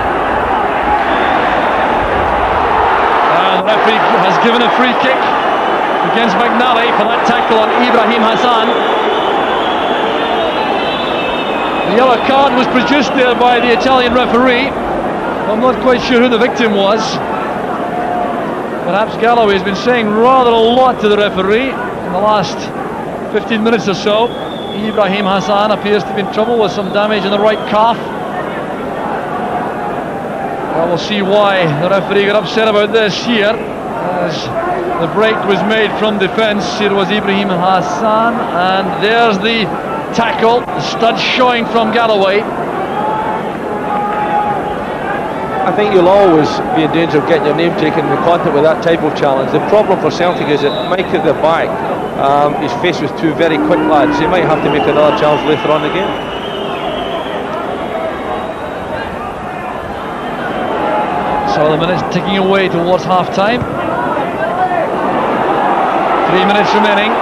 And the referee has given a free kick against McNally for that tackle on Ibrahim Hassan. The yellow card was produced there by the Italian referee. I'm not quite sure who the victim was. Perhaps Galloway has been saying rather a lot to the referee in the last 15 minutes or so. Ibrahim Hassan appears to be in trouble with some damage in the right calf. Well, we'll see why the referee got upset about this here, as the break was made from defence. Here was Ibrahim Hassan, and there's the tackle, the stud showing from Galloway. I think you'll always be in danger of getting your name taken in the contact with that type of challenge. The problem for Celtic is that Mike at the back is faced with two very quick lads. He might have to make another challenge later on in the game. So the minutes ticking away towards half-time. 3 minutes remaining,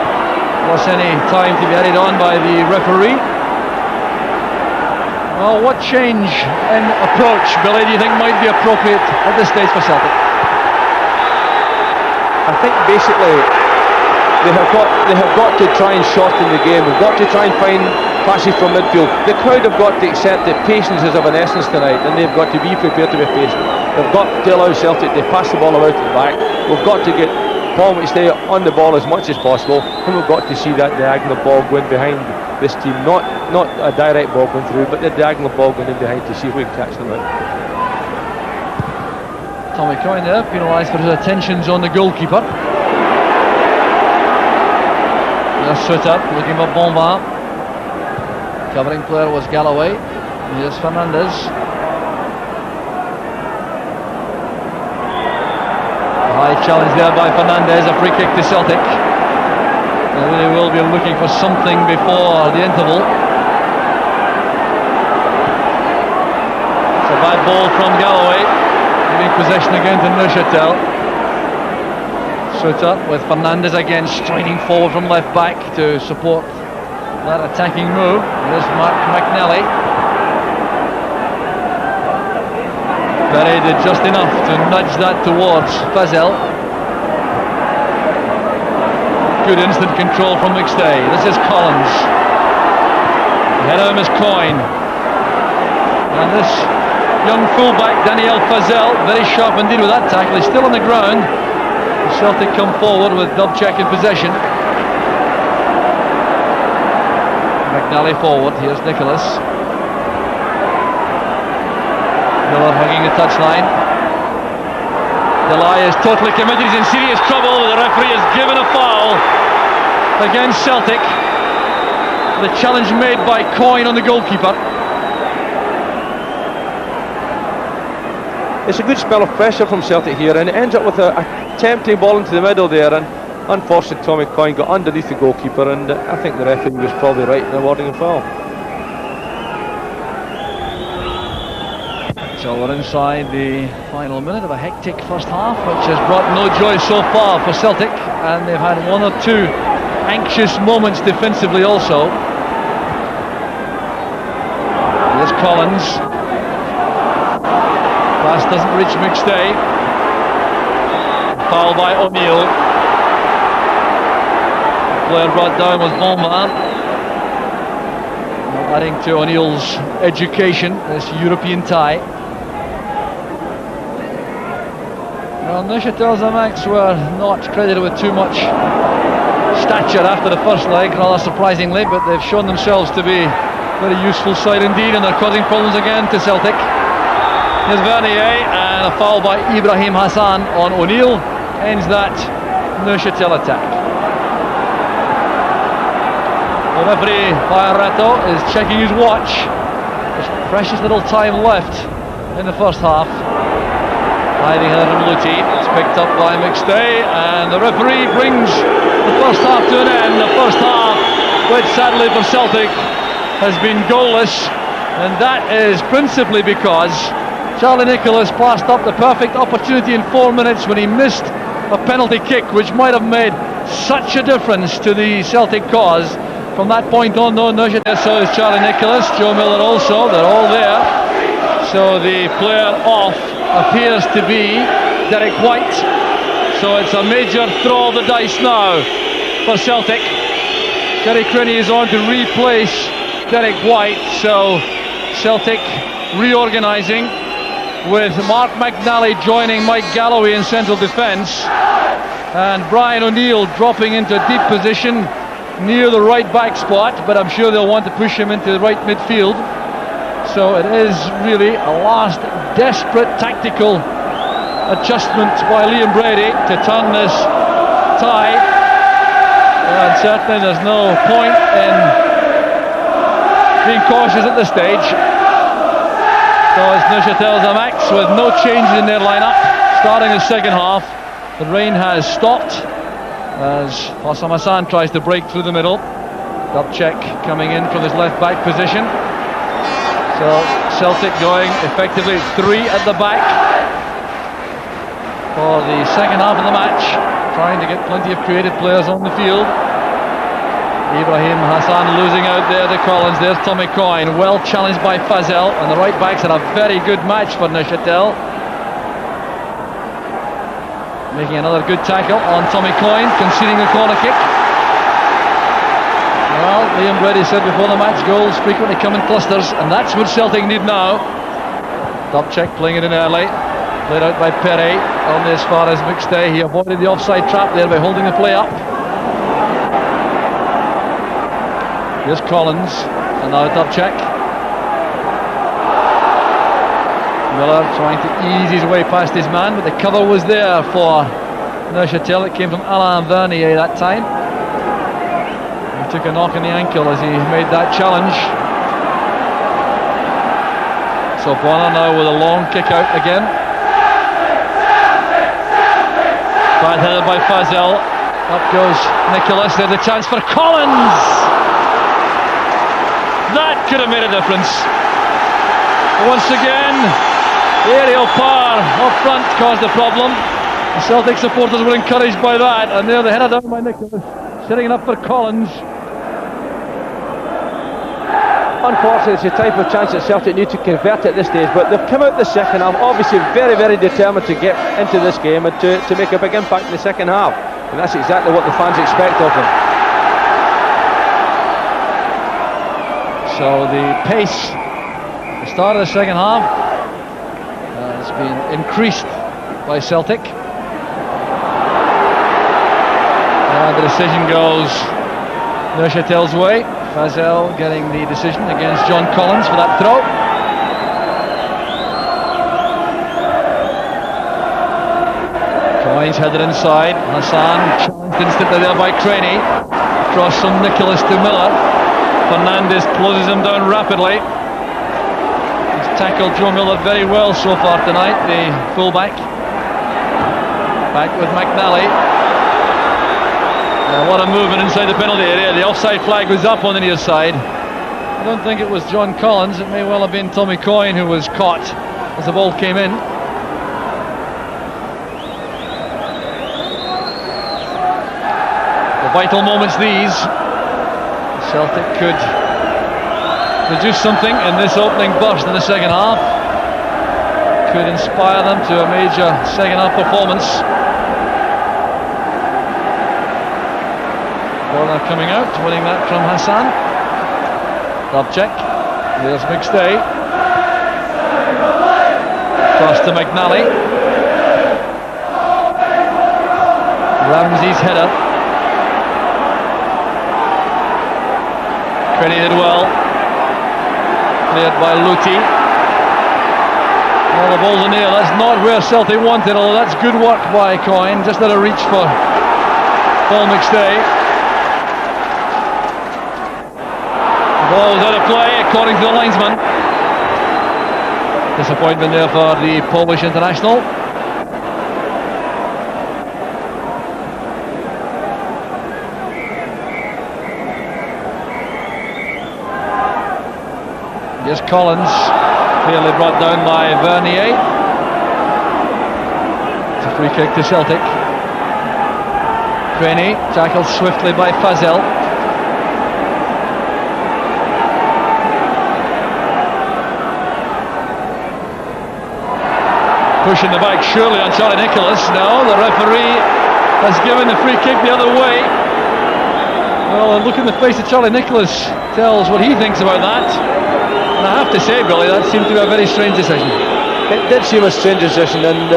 plus any time to be added on by the referee. Well, what change in approach, Billy, do you think might be appropriate at this stage for Celtic? I think basically they have got to try and shorten the game. They've got to try and find passes from midfield. The crowd have got to accept that patience is of an essence tonight, and they've got to be prepared to be patient. They've got to allow Celtic to pass the ball out to the back. We've got to get Paul to stay on the ball as much as possible, and we've got to see that diagonal ball going behind this team. Not a direct ball going through, but the diagonal ball going in behind to see if we can catch them out. Tommy Coyne there, penalised for his attentions on the goalkeeper. There's Suter looking for Bonvin. Covering player was Galloway. Here's Fernandez. High challenge there by Fernandez, a free kick to Celtic. They will be looking for something before the interval. It's a bad ball from Galloway, giving possession again to Neuchatel. Suter with Fernandez again, striding forward from left back to support that attacking move. There's Mark McNally. Perret did just enough to nudge that towards Fazel. Good instant control from McStay. This is Collins. Ahead of him is Coyne. And this young fullback, Daniel Fazel, very sharp indeed with that tackle. He's still on the ground. The Celtic come forward with Dubček in possession. McNally forward. Here's Nicholas. Miller hugging the touchline. Delay is totally committed. He's in serious trouble. The referee has given a foul against Celtic. The challenge made by Coyne on the goalkeeper. It's a good spell of pressure from Celtic here, and it ends up with a tempting ball into the middle there, and unfortunately Tommy Coyne got underneath the goalkeeper, and I think the referee was probably right in awarding a foul. So we're inside the final minute of a hectic first half, which has brought no joy so far for Celtic, and they've had one or two anxious moments defensively also. Here's Collins. Pass doesn't reach McStay. Foul by O'Neill. The player brought down was Bonvin. Adding to O'Neill's education, this European tie. Well, Neuchatel Xamax were not credited with too much stature after the first leg, rather surprisingly, but they've shown themselves to be a very useful side indeed, and they're causing problems again to Celtic. Here's Vernier, and a foul by Ibrahim Hassan on O'Neill ends that Neuchatel attack. The referee Pairetto is checking his watch. There's precious little time left in the first half. Hiding header from Luti, it's picked up by McStay, and the referee brings the first half to an end. The first half, which sadly for Celtic has been goalless, and that is principally because Charlie Nicholas passed up the perfect opportunity in 4 minutes when he missed a penalty kick, which might have made such a difference to the Celtic cause. From that point on, though, Neuchatel, so is Charlie Nicholas, Joe Miller also, they're all there. So the player off appears to be Derek White. So it's a major throw of the dice now for Celtic. Terry Crenny is on to replace Derek White, so Celtic reorganising with Mark McNally joining Mike Galloway in central defence, and Brian O'Neill dropping into a deep position near the right back spot, but I'm sure they'll want to push him into the right midfield. So it is really a last desperate tactical adjustment by Liam Brady to turn this tie, and certainly there's no point in being cautious at this stage. So it's Neuchatel Xamax with no changes in their lineup starting the second half. The rain has stopped as Hossam Hassan tries to break through the middle. Dubček coming in from his left back position. So Celtic going effectively 3 at the back for the second half of the match, trying to get plenty of creative players on the field. Ibrahim Hassan losing out there to Collins. There's Tommy Coyne, well challenged by Fazel, and the right backs had a very good match for Neuchatel. Making another good tackle on Tommy Coyne, conceding the corner kick. Well, Liam Brady said before the match, goals frequently come in clusters, and that's what Celtic need now. Dubček playing it in early, played out by Pere, only as far as McStay. He avoided the offside trap there by holding the play up. Here's Collins, and now Dubček. Miller trying to ease his way past his man, but the cover was there for Neuchatel. It came from Alain Vernier that time. He took a knock in the ankle as he made that challenge. So Bonner now with a long kick out again. Bad headed by Fazel. Up goes Nicholas. There's a chance for Collins. That could have made a difference. Once again, the aerial power up front caused the problem. The Celtic supporters were encouraged by that, and there the header down by Nicholas, setting it up for Collins. Unfortunately, it's the type of chance that Celtic need to convert at this stage, but they've come out the second half obviously very, very determined to get into this game and to make a big impact in the second half, and that's exactly what the fans expect of them. So the pace, the start of the second half, has been increased by Celtic. And the decision goes Neuchatel's way. Fazel getting the decision against John Collins for that throw. Coyne's headed inside. Hassan challenged instantly there by Crenny. Cross from Nicholas to Miller. Fernandes closes him down rapidly. He's tackled Joe Miller very well so far tonight, the fullback. Back with McNally. What a movement inside the penalty area. The offside flag was up on the near side. I don't think it was John Collins. It may well have been Tommy Coyne who was caught as the ball came in. The vital moments these. Celtic could produce something in this opening burst in the second half. Could inspire them to a major second half performance. Corner coming out, winning that from Hassan. Dubček. There's McStay. Cross to McNally. Ramsey's header. Penny did well. Cleared by Luti. Well, the ball's in the air. That's not where Celtic wanted, although that's good work by Coyne. Just out of reach for Paul McStay. The ball was out of play, according to the linesman. Disappointment there for the Polish international. Here's Collins, clearly brought down by Vernier. It's a free kick to Celtic. Penny tackled swiftly by Fazel. Pushing the back surely on Charlie Nicholas. No, the referee has given the free kick the other way. Well, a look in the face of Charlie Nicholas tells what he thinks about that. And I have to say, Billy, that seemed to be a very strange decision. It did seem a strange decision, and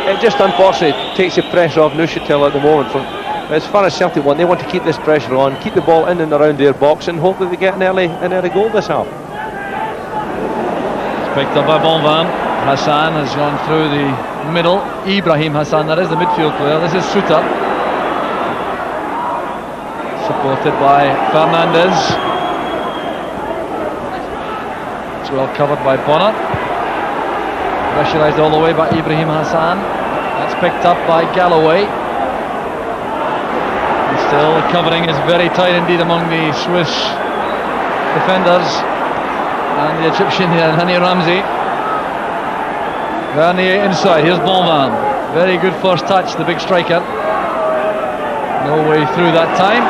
it just unfortunately takes the pressure off Neuchatel at the moment. As far as Celtic want, they want to keep this pressure on, keep the ball in and around their box, and hope that they get an early goal this half. It's picked up by Bonvan. Hassan has gone through the middle. Ibrahim Hassan, that is the midfield player. This is Suter. Supported by Fernandez. It's well covered by Bonner. Pressurised all the way by Ibrahim Hassan. That's picked up by Galloway. And still the covering is very tight indeed among the Swiss defenders. And the Egyptian here, Hani Ramsey. Vernier inside, here's Bonvan. Very good first touch, the big striker. No way through that time.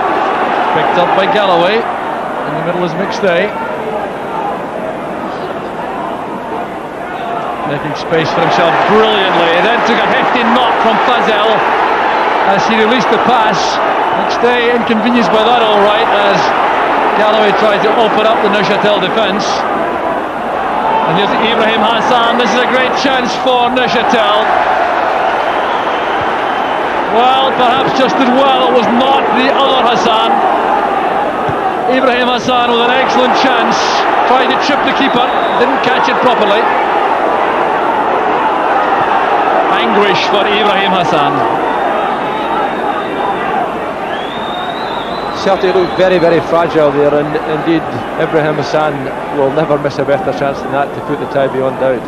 Picked up by Galloway. In the middle is McStay. Making space for himself brilliantly. Then took a hefty knock from Fazel as he released the pass. McStay inconvenienced by that all right as Galloway tried to open up the Neuchatel defence. And here's Ibrahim Hassan. This is a great chance for Neuchatel. Well, perhaps just as well it was not the other Hassan. Ibrahim Hassan with an excellent chance. Tried to chip the keeper. Didn't catch it properly. Anguish for Ibrahim Hassan. Celtic look very, very fragile there, and indeed Ibrahim Hassan will never miss a better chance than that to put the tie beyond doubt.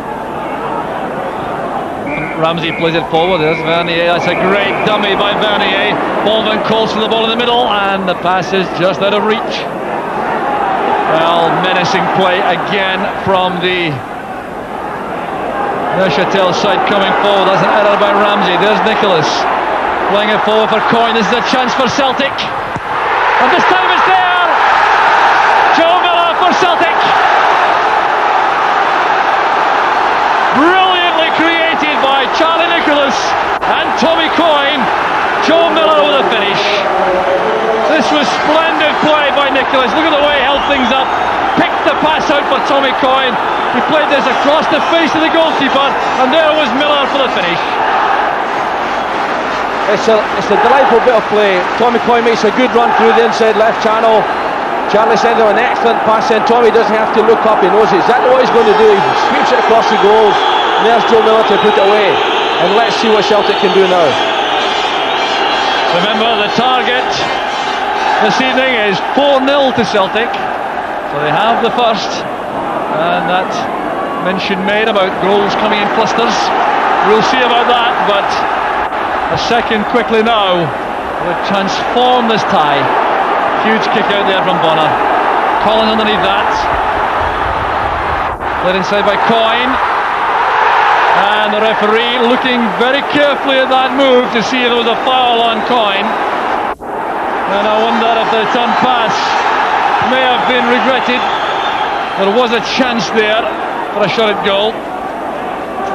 Ramsey plays it forward. There's Vernier. That's a great dummy by Vernier. Bonvan calls for the ball in the middle, and the pass is just out of reach. Well, menacing play again from the Neuchatel side coming forward. That's an error by Ramsey. There's Nicholas playing it forward for Coyne. This is a chance for Celtic. And this time it's there! Joe Miller for Celtic! Brilliantly created by Charlie Nicholas and Tommy Coyne. Joe Miller with a finish. This was splendid play by Nicholas. Look at the way he held things up. Picked the pass out for Tommy Coyne. He played this across the face of the goalkeeper, and there was Miller for the finish. It's a delightful bit of play. Tommy Coyne makes a good run through the inside left channel. Charlie sends him an excellent pass in. Tommy doesn't have to look up, he knows exactly what he's going to do. He sweeps it across the goal. And there's Joe Miller to put it away. And let's see what Celtic can do now. Remember, the target this evening is 4-0 to Celtic. So they have the first. And that mention made about goals coming in clusters. We'll see about that, but a second quickly now would transform this tie. Huge kick out there from Bonner. Collins underneath that. Played inside by Coyne. And the referee looking very carefully at that move to see if there was a foul on Coyne. And I wonder if the turn pass may have been regretted. There was a chance there for a shot at goal.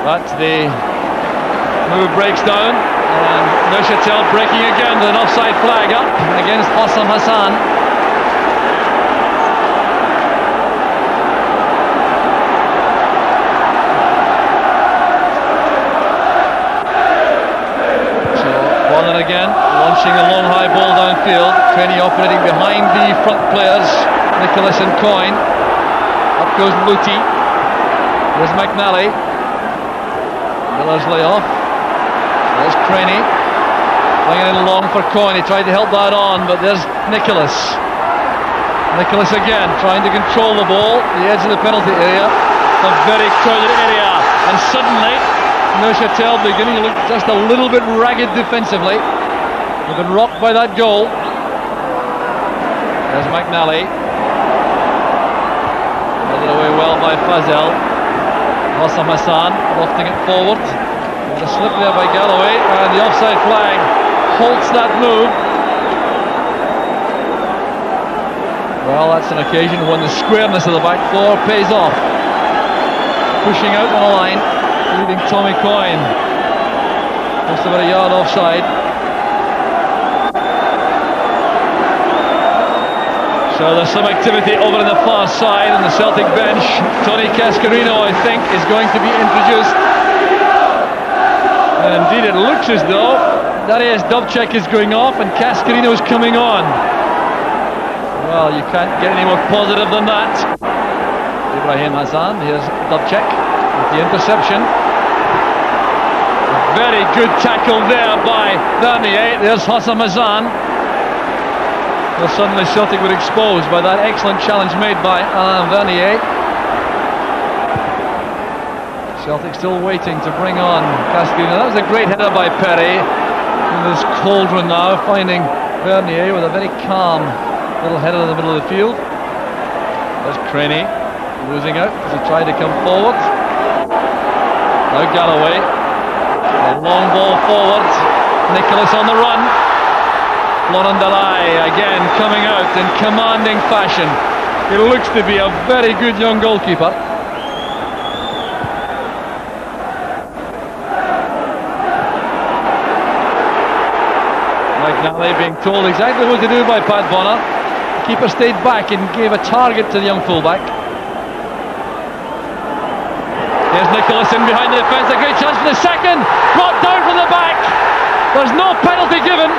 But the move breaks down. And Neuchatel breaking again with an offside flag up against Hossam Hassan. So Bonner again, launching a long high ball downfield. Kenny operating behind the front players. Nicholas and Coyne. Up goes Muti. There's McNally. Miller's layoff. There's Craney. Playing it in long for Coyne. He tried to help that on, but there's Nicholas. Nicholas again trying to control the ball. The edge of the penalty area. A very crowded area. And suddenly, Neuchatel beginning to look just a little bit ragged defensively. They've been rocked by that goal. There's McNally. Held it away well by Fazel. Hossam Hassan lofting it forward. There's a slip there by Galloway, and the offside flag halts that move. Well, that's an occasion when the squareness of the back four pays off. Pushing out on a line, leading Tommy Coyne just about a yard offside. So there's some activity over on the far side on the Celtic bench. Tony Cascarino, I think, is going to be introduced. And indeed it looks as though Darius Dubček is going off and Cascarino is coming on. Well, you can't get any more positive than that. Ibrahim Hassan, here's Dubček with the interception. A very good tackle there by Vernier. There's Hossam Hassan. Well, suddenly Celtic were exposed by that excellent challenge made by Alain Vernier. Celtic still waiting to bring on Cascarino. That was a great header by Perry in this cauldron now, finding Vernier with a very calm little header in the middle of the field. There's Craney losing out as he tried to come forward. Now Galloway. A long ball forward. Nicholas on the run. Laurent Delay again coming out in commanding fashion. He looks to be a very good young goalkeeper. McNally being told exactly what to do by Pat Bonner. The keeper stayed back and gave a target to the young fullback. Here's Nicholas in behind the defence. A great chance for the second. Brought down from the back. There's no penalty given.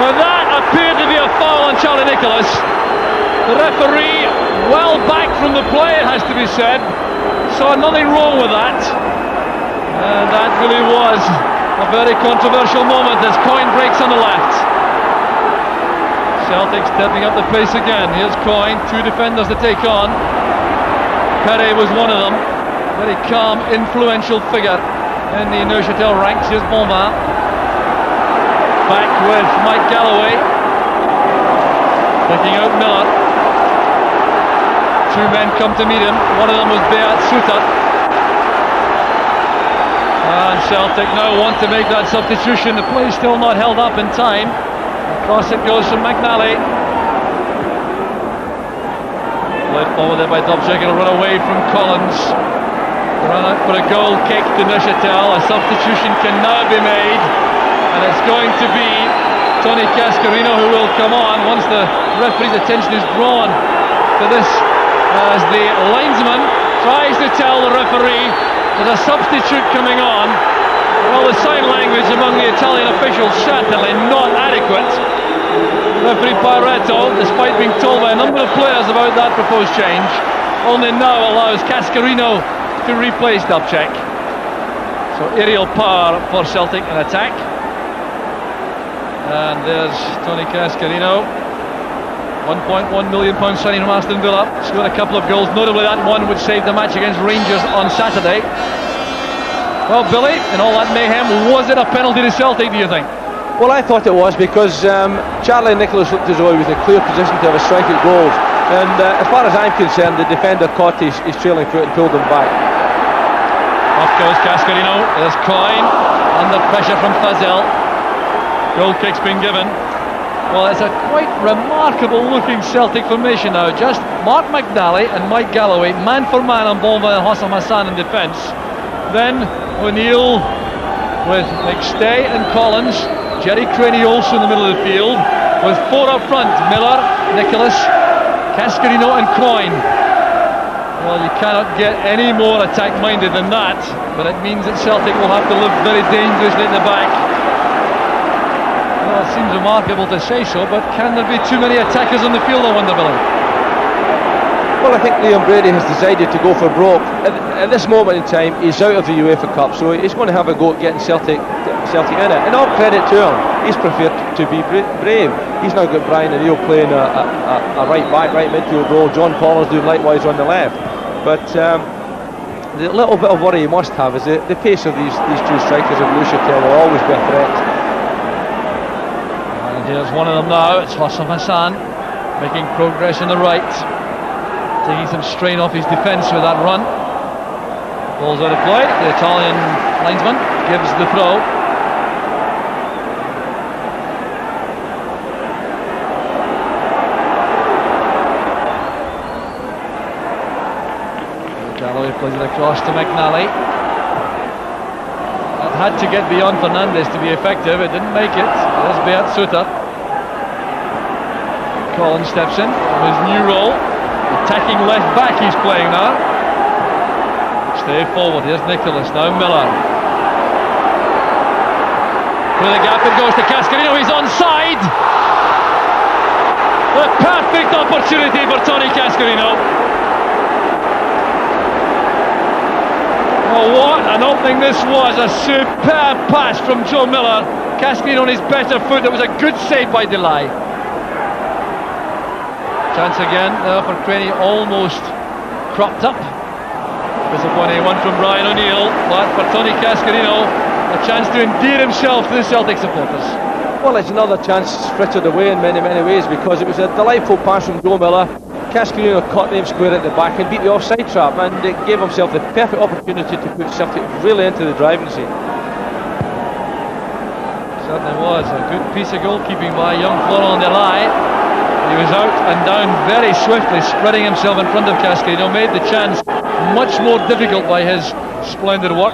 Well, that appeared to be a foul on Charlie Nicholas. The referee, well back from the play, it has to be said, saw nothing wrong with that. And that really was a very controversial moment as Coyne breaks on the left. Celtic stepping up the pace again. Here's Coyne, two defenders to take on. Perret was one of them. Very calm, influential figure in the Neuchatel ranks. Here's Bonvin. Back with Mike Galloway. Picking out Miller. Two men come to meet him. One of them was Beat Suter. And Celtic now want to make that substitution. The play still not held up in time. Across it goes from McNally. Played forward there by Dubček. It'll run away from Collins. Run out for a goal kick to Neuchatel. A substitution can now be made. And it's going to be Tony Cascarino who will come on once the referee's attention is drawn to this, as the linesman tries to tell the referee there's a substitute coming on. Well, the sign language among the Italian officials certainly not adequate. Referee Pairetto, despite being told by a number of players about that proposed change, only now allows Cascarino to replace Dubček. So aerial power for Celtic in attack. And there's Tony Cascarino, £1.1 million signing from Aston Villa. Scored a couple of goals, notably that one which saved the match against Rangers on Saturday. Well, Billy, in all that mayhem, was it a penalty to Celtic, do you think? Well, I thought it was, because Charlie Nicholas looked as though he was in a clear position to have a strike at goals. And as far as I'm concerned, the defender caught his trailing foot and pulled him back. Off goes Cascarino. There's Coyne under pressure from Fazel. Goal kick's been given. Well, it's a quite remarkable looking Celtic formation now. Just Mark McNally and Mike Galloway, man for man on Bonvin and Hossam Hassan in defence. Then O'Neill with McStay and Collins. Jerry Craney also in the middle of the field, with four up front: Miller, Nicholas, Cascarino and Coyne. Well, you cannot get any more attack-minded than that, but it means that Celtic will have to live very dangerously at the back. Well, it seems remarkable to say so, but can there be too many attackers on the field, I wonder, Billy? Well, I think Liam Brady has decided to go for broke. At this moment in time, he's out of the UEFA Cup, so he's going to have a go at getting Celtic in it. And all credit to him, he's preferred to be brave. He's now got Brian O'Neill playing a right back, right midfield role. John Pollard's doing likewise on the left. But the little bit of worry you must have is the pace of these two strikers of Neuchatel will always be a threat. And here's one of them now. It's Hassan making progress on the right, taking some strain off his defence with that run. Ball's out of play. The Italian linesman gives the throw. Galloway plays it across to McNally. That had to get beyond Fernandes to be effective. It didn't make it. There's Beat Suter. Collins steps in from his new role. Attacking left back he's playing now. Stay forward. Here's Nicholas. Now Miller. Through the gap it goes to Cascarino. He's onside. The perfect opportunity for Tony Cascarino. Oh, what an opening this was. A superb pass from Joe Miller. Cascarino on his better foot. It was a good save by Delay. Chance again now for Craney, almost cropped up. Disappointing one from Brian O'Neill, but for Tony Cascarino, a chance to endear himself to the Celtic supporters. Well, it's another chance frittered away in many ways, because it was a delightful pass from Joe Miller. Cascarino caught him square at the back and beat the offside trap, and it gave himself the perfect opportunity to put Celtic really into the driving seat. Certainly was a good piece of goalkeeping by young Florent Delay. He was out and down very swiftly, spreading himself in front of Cascarino, made the chance much more difficult by his splendid work.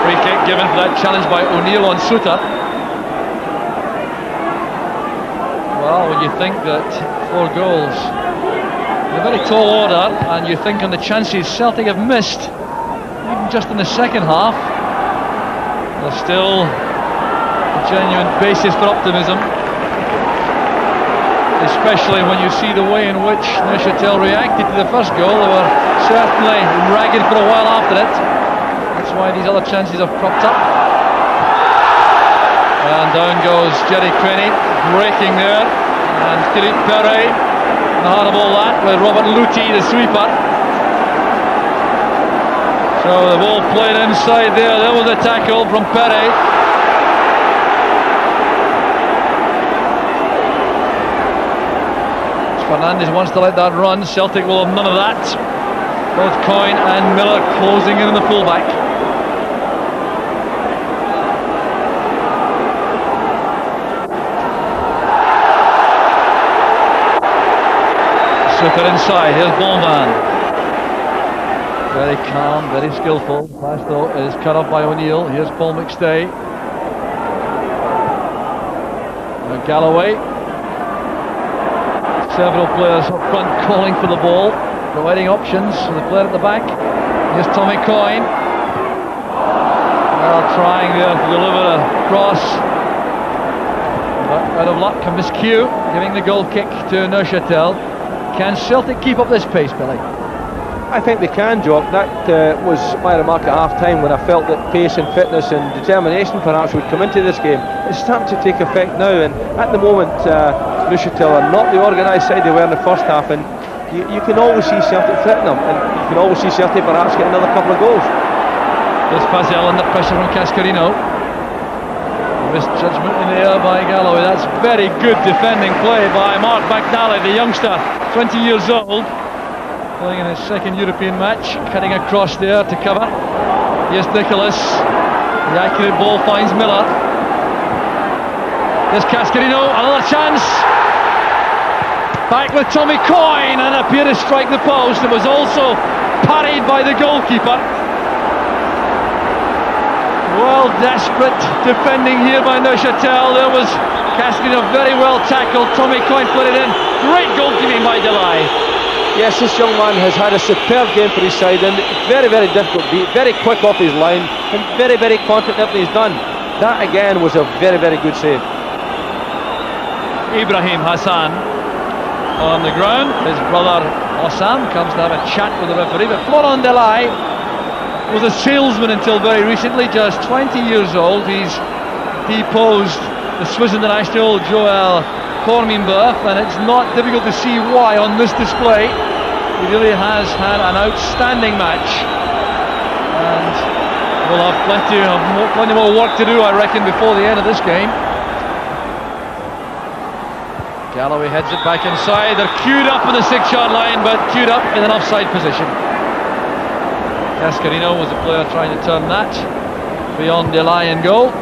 Free kick given for that challenge by O'Neill on Suter. Well, when you think that 4 goals in a very tall order, and you think on the chances Celtic have missed, even just in the second half, there's still a genuine basis for optimism. Especially when you see the way in which Neuchatel reacted to the first goal. They were certainly ragged for a while after it. That's why these other chances have cropped up. And down goes Jerry Craney, breaking there. And Philippe Perret in the heart of all that, with Robert Luti, the sweeper. So the ball played inside there. There was a tackle from Perret. Fernandes wants to let that run. Celtic will have none of that. Both Coyne and Miller closing in on the fullback. Suter inside. Here's Bonvan. Very calm, very skillful. Pass though is cut off by O'Neill. Here's Paul McStay. Now Galloway. Several players up front calling for the ball, providing options for the player at the back. Here's Tommy Coyne. Well, trying there to deliver a cross, but out of luck, a miscue, giving the goal kick to Neuchatel. Can Celtic keep up this pace, Billy? I think they can, Jock. That was my remark at half-time, when I felt that pace and fitness and determination perhaps would come into this game. It's starting to take effect now, and at the moment Neuchatel are not the organised side they were in the first half, and you can always see Celtic threaten them, and you can always see Celtic perhaps get another couple of goals. This Pazel under pressure from Cascarino. Misjudgment in the air by Galloway. That's very good defending play by Mark McNally, the youngster, 20 years old, playing in his second European match, cutting across there to cover. Here's Nicholas. The accurate ball finds Miller. There's Cascarino, another chance. Back with Tommy Coyne, and appeared to strike the post. It was also parried by the goalkeeper. Well, desperate defending here by Neuchatel. There was Cascarino, very well tackled. Tommy Coyne put it in. Great goalkeeping by Delay. Yes, this young man has had a superb game for his side, and very difficult beat, very quick off his line, and very confident in everything he's done. That again was a very good save. Ibrahim Hassan. on the ground. His brother Osam comes to have a chat with the referee. But Florent Delay was a salesman until very recently, just 20 years old. He's deposed the Swiss international Joël Corminboeuf, and it's not difficult to see why on this display. He really has had an outstanding match, and we'll have plenty more work to do, I reckon, before the end of this game. Galloway heads it back inside. They're queued up in the 6-yard line, but queued up in an offside position. Cascarino was the player trying to turn that beyond the line goal.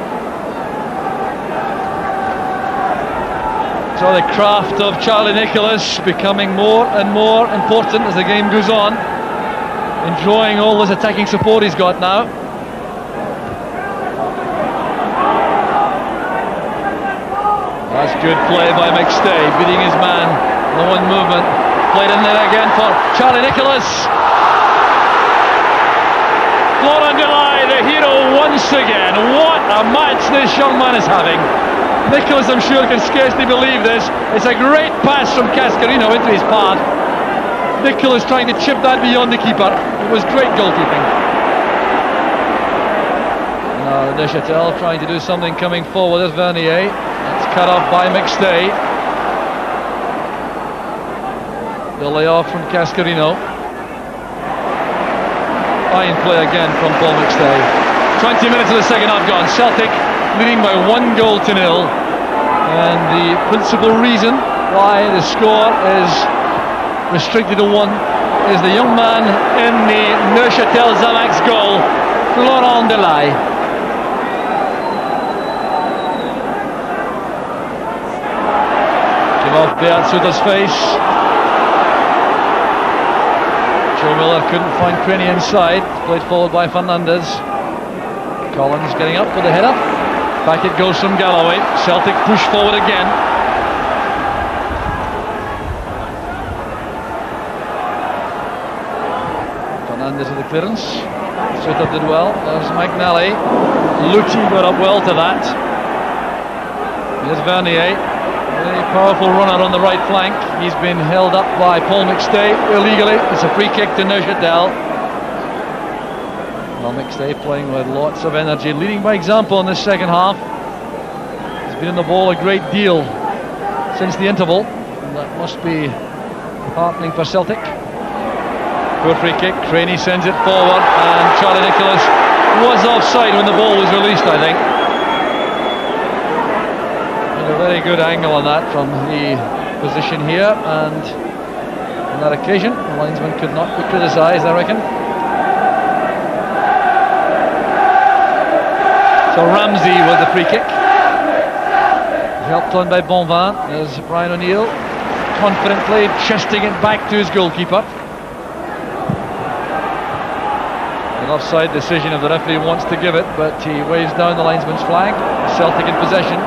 So the craft of Charlie Nicholas becoming more and more important as the game goes on. Enjoying all this attacking support he's got now. That's good play by McStay, beating his man. The one movement. Played in there again for Charlie Nicholas. Florent Delay, the hero once again. What a match this young man is having. Nicholas, I'm sure, can scarcely believe this. It's a great pass from Cascarino into his path. Nicholas trying to chip that beyond the keeper. It was great goalkeeping. Now Neuchatel trying to do something coming forward as Vernier. It's cut off by McStay. The layoff from Cascarino. Fine play again from Paul McStay. 20 minutes of the second half gone. Celtic leading by 1-0 and the principal reason why the score is restricted to 1 is the young man in the Neuchatel Xamax goal, Florent Delay. Give off Beat Suter's face. Joe Miller couldn't find Crenny inside. Played forward by Fernandez. Collins getting up for the header. Back it goes from Galloway. Celtic push forward again. Fernandez with the clearance. Suter did well. There's McNally. Lucci got up well to that. Here's Vernier. Very powerful runner on the right flank. He's been held up by Paul McStay illegally. It's a free kick to Neuchatel. Well, McStay playing with lots of energy, leading by example in this second half. He's been in the ball a great deal since the interval, and that must be heartening for Celtic. Good free kick. Craney sends it forward, and Charlie Nicholas was offside when the ball was released, I think. And a very good angle on that from the position here, and on that occasion the linesman could not be criticised, I reckon. So Ramsey with the free kick, helped on by Bonvin. There's Brian O'Neill confidently chesting it back to his goalkeeper. An offside decision if the referee wants to give it, but he waves down the linesman's flag. Celtic in possession,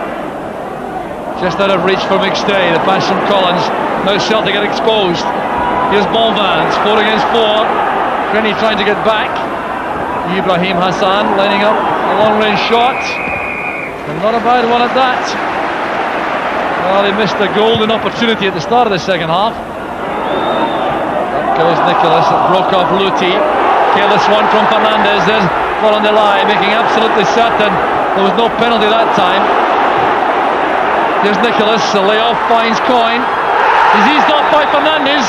just out of reach for McStay. The pass from Collins. Now Celtic are exposed. Here's Bonvin, it's 4 against 4. Crenny trying to get back. Ibrahim Hassan lining up a long-range shot, and not a bad one at that. Well, he missed a golden opportunity at the start of the second half. Up goes Nicholas, it broke off Luti. Careless one from Fernandez. There's Florent Delay making absolutely certain there was no penalty that time. Here's Nicholas, the layoff finds Coyne. He's eased off by Fernandez.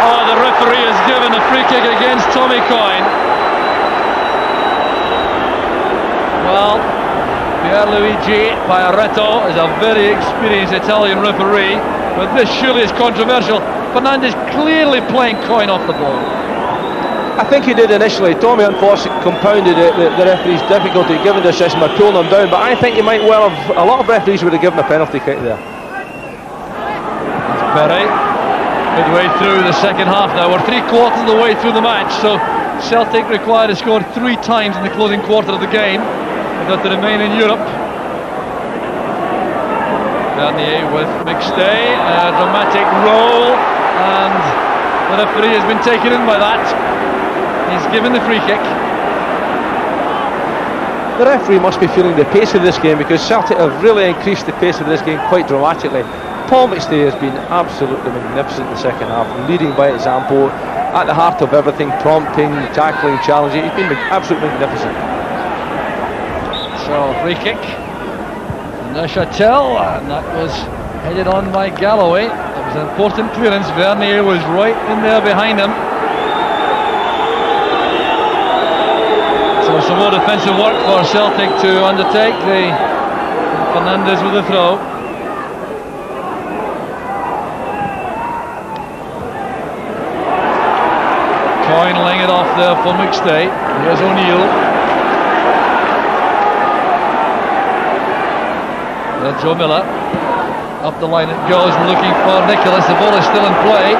Oh, the referee has given a free kick against Tommy Coyne. Well, Pierluigi Pairetto is a very experienced Italian referee, but this surely is controversial. Fernandez clearly playing Coyne off the ball. I think he did initially. Tommy unfortunately compounded it, the referee's difficulty giving the decision by pulling him down, but I think he might well have, a lot of referees would have given a penalty kick there. It's Perry, midway through the second half now. We're 3/4 of the way through the match, so Celtic required to score 3 times in the closing quarter of the game to remain in Europe. Vernier with McStay, a dramatic roll, and the referee has been taken in by that. He's given the free kick. The referee must be feeling the pace of this game, because Celtic have really increased the pace of this game quite dramatically. Paul McStay has been absolutely magnificent in the second half, leading by example, at the heart of everything, prompting, tackling, challenging. He's been absolutely magnificent. So, free kick. Neuchatel, and that was headed on by Galloway. It was an important clearance. Vernier was right in there behind him. So some more defensive work for Celtic to undertake. Fernandes with the throw. Coyne laying it off there for McStay. Here's O'Neill. There's Joe Miller. Up the line it goes, looking for Nicholas. The ball is still in play.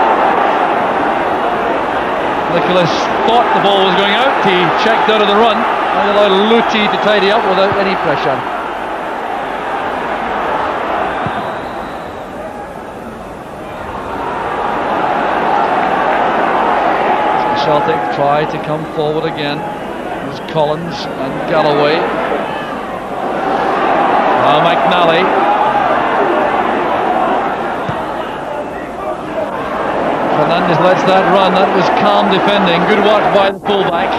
Nicholas thought the ball was going out. He checked out of the run and allowed Luti to tidy up without any pressure. Celtic try to come forward again. There's Collins and Galloway. McNally. Fernandes lets that run. That was calm defending. Good work by the fullback.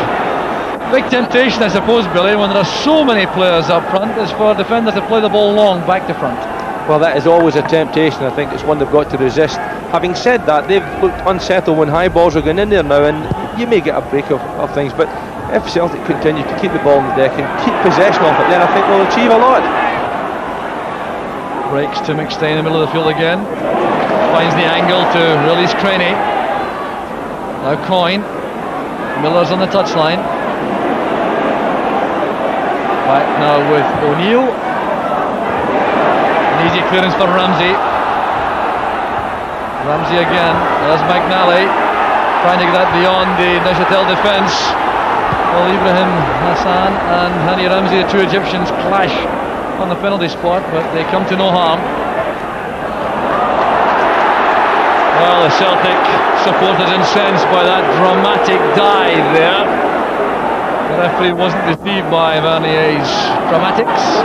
Big temptation, I suppose, Billy, when there are so many players up front, is for a defender to play the ball long back to front. Well, that is always a temptation. I think it's one they've got to resist. Having said that, they've looked unsettled when high balls are going in there now, and you may get a break of things, but if Celtic continue to keep the ball on the deck and keep possession of it, then I think they'll achieve a lot. Breaks to McStay in the middle of the field again. Finds the angle to release Craney. Now Coyne. Miller's on the touchline. Back now with O'Neill. An easy clearance for Ramsey. Ramsey again. There's McNally. Trying to get that beyond the Neuchatel defence. Well, Ibrahim Hassan and Hani Ramsey, the two Egyptians, clash on the penalty spot, but they come to no harm. Well, the Celtic supporters incensed by that dramatic dive there. The referee wasn't deceived by Vernier's dramatics.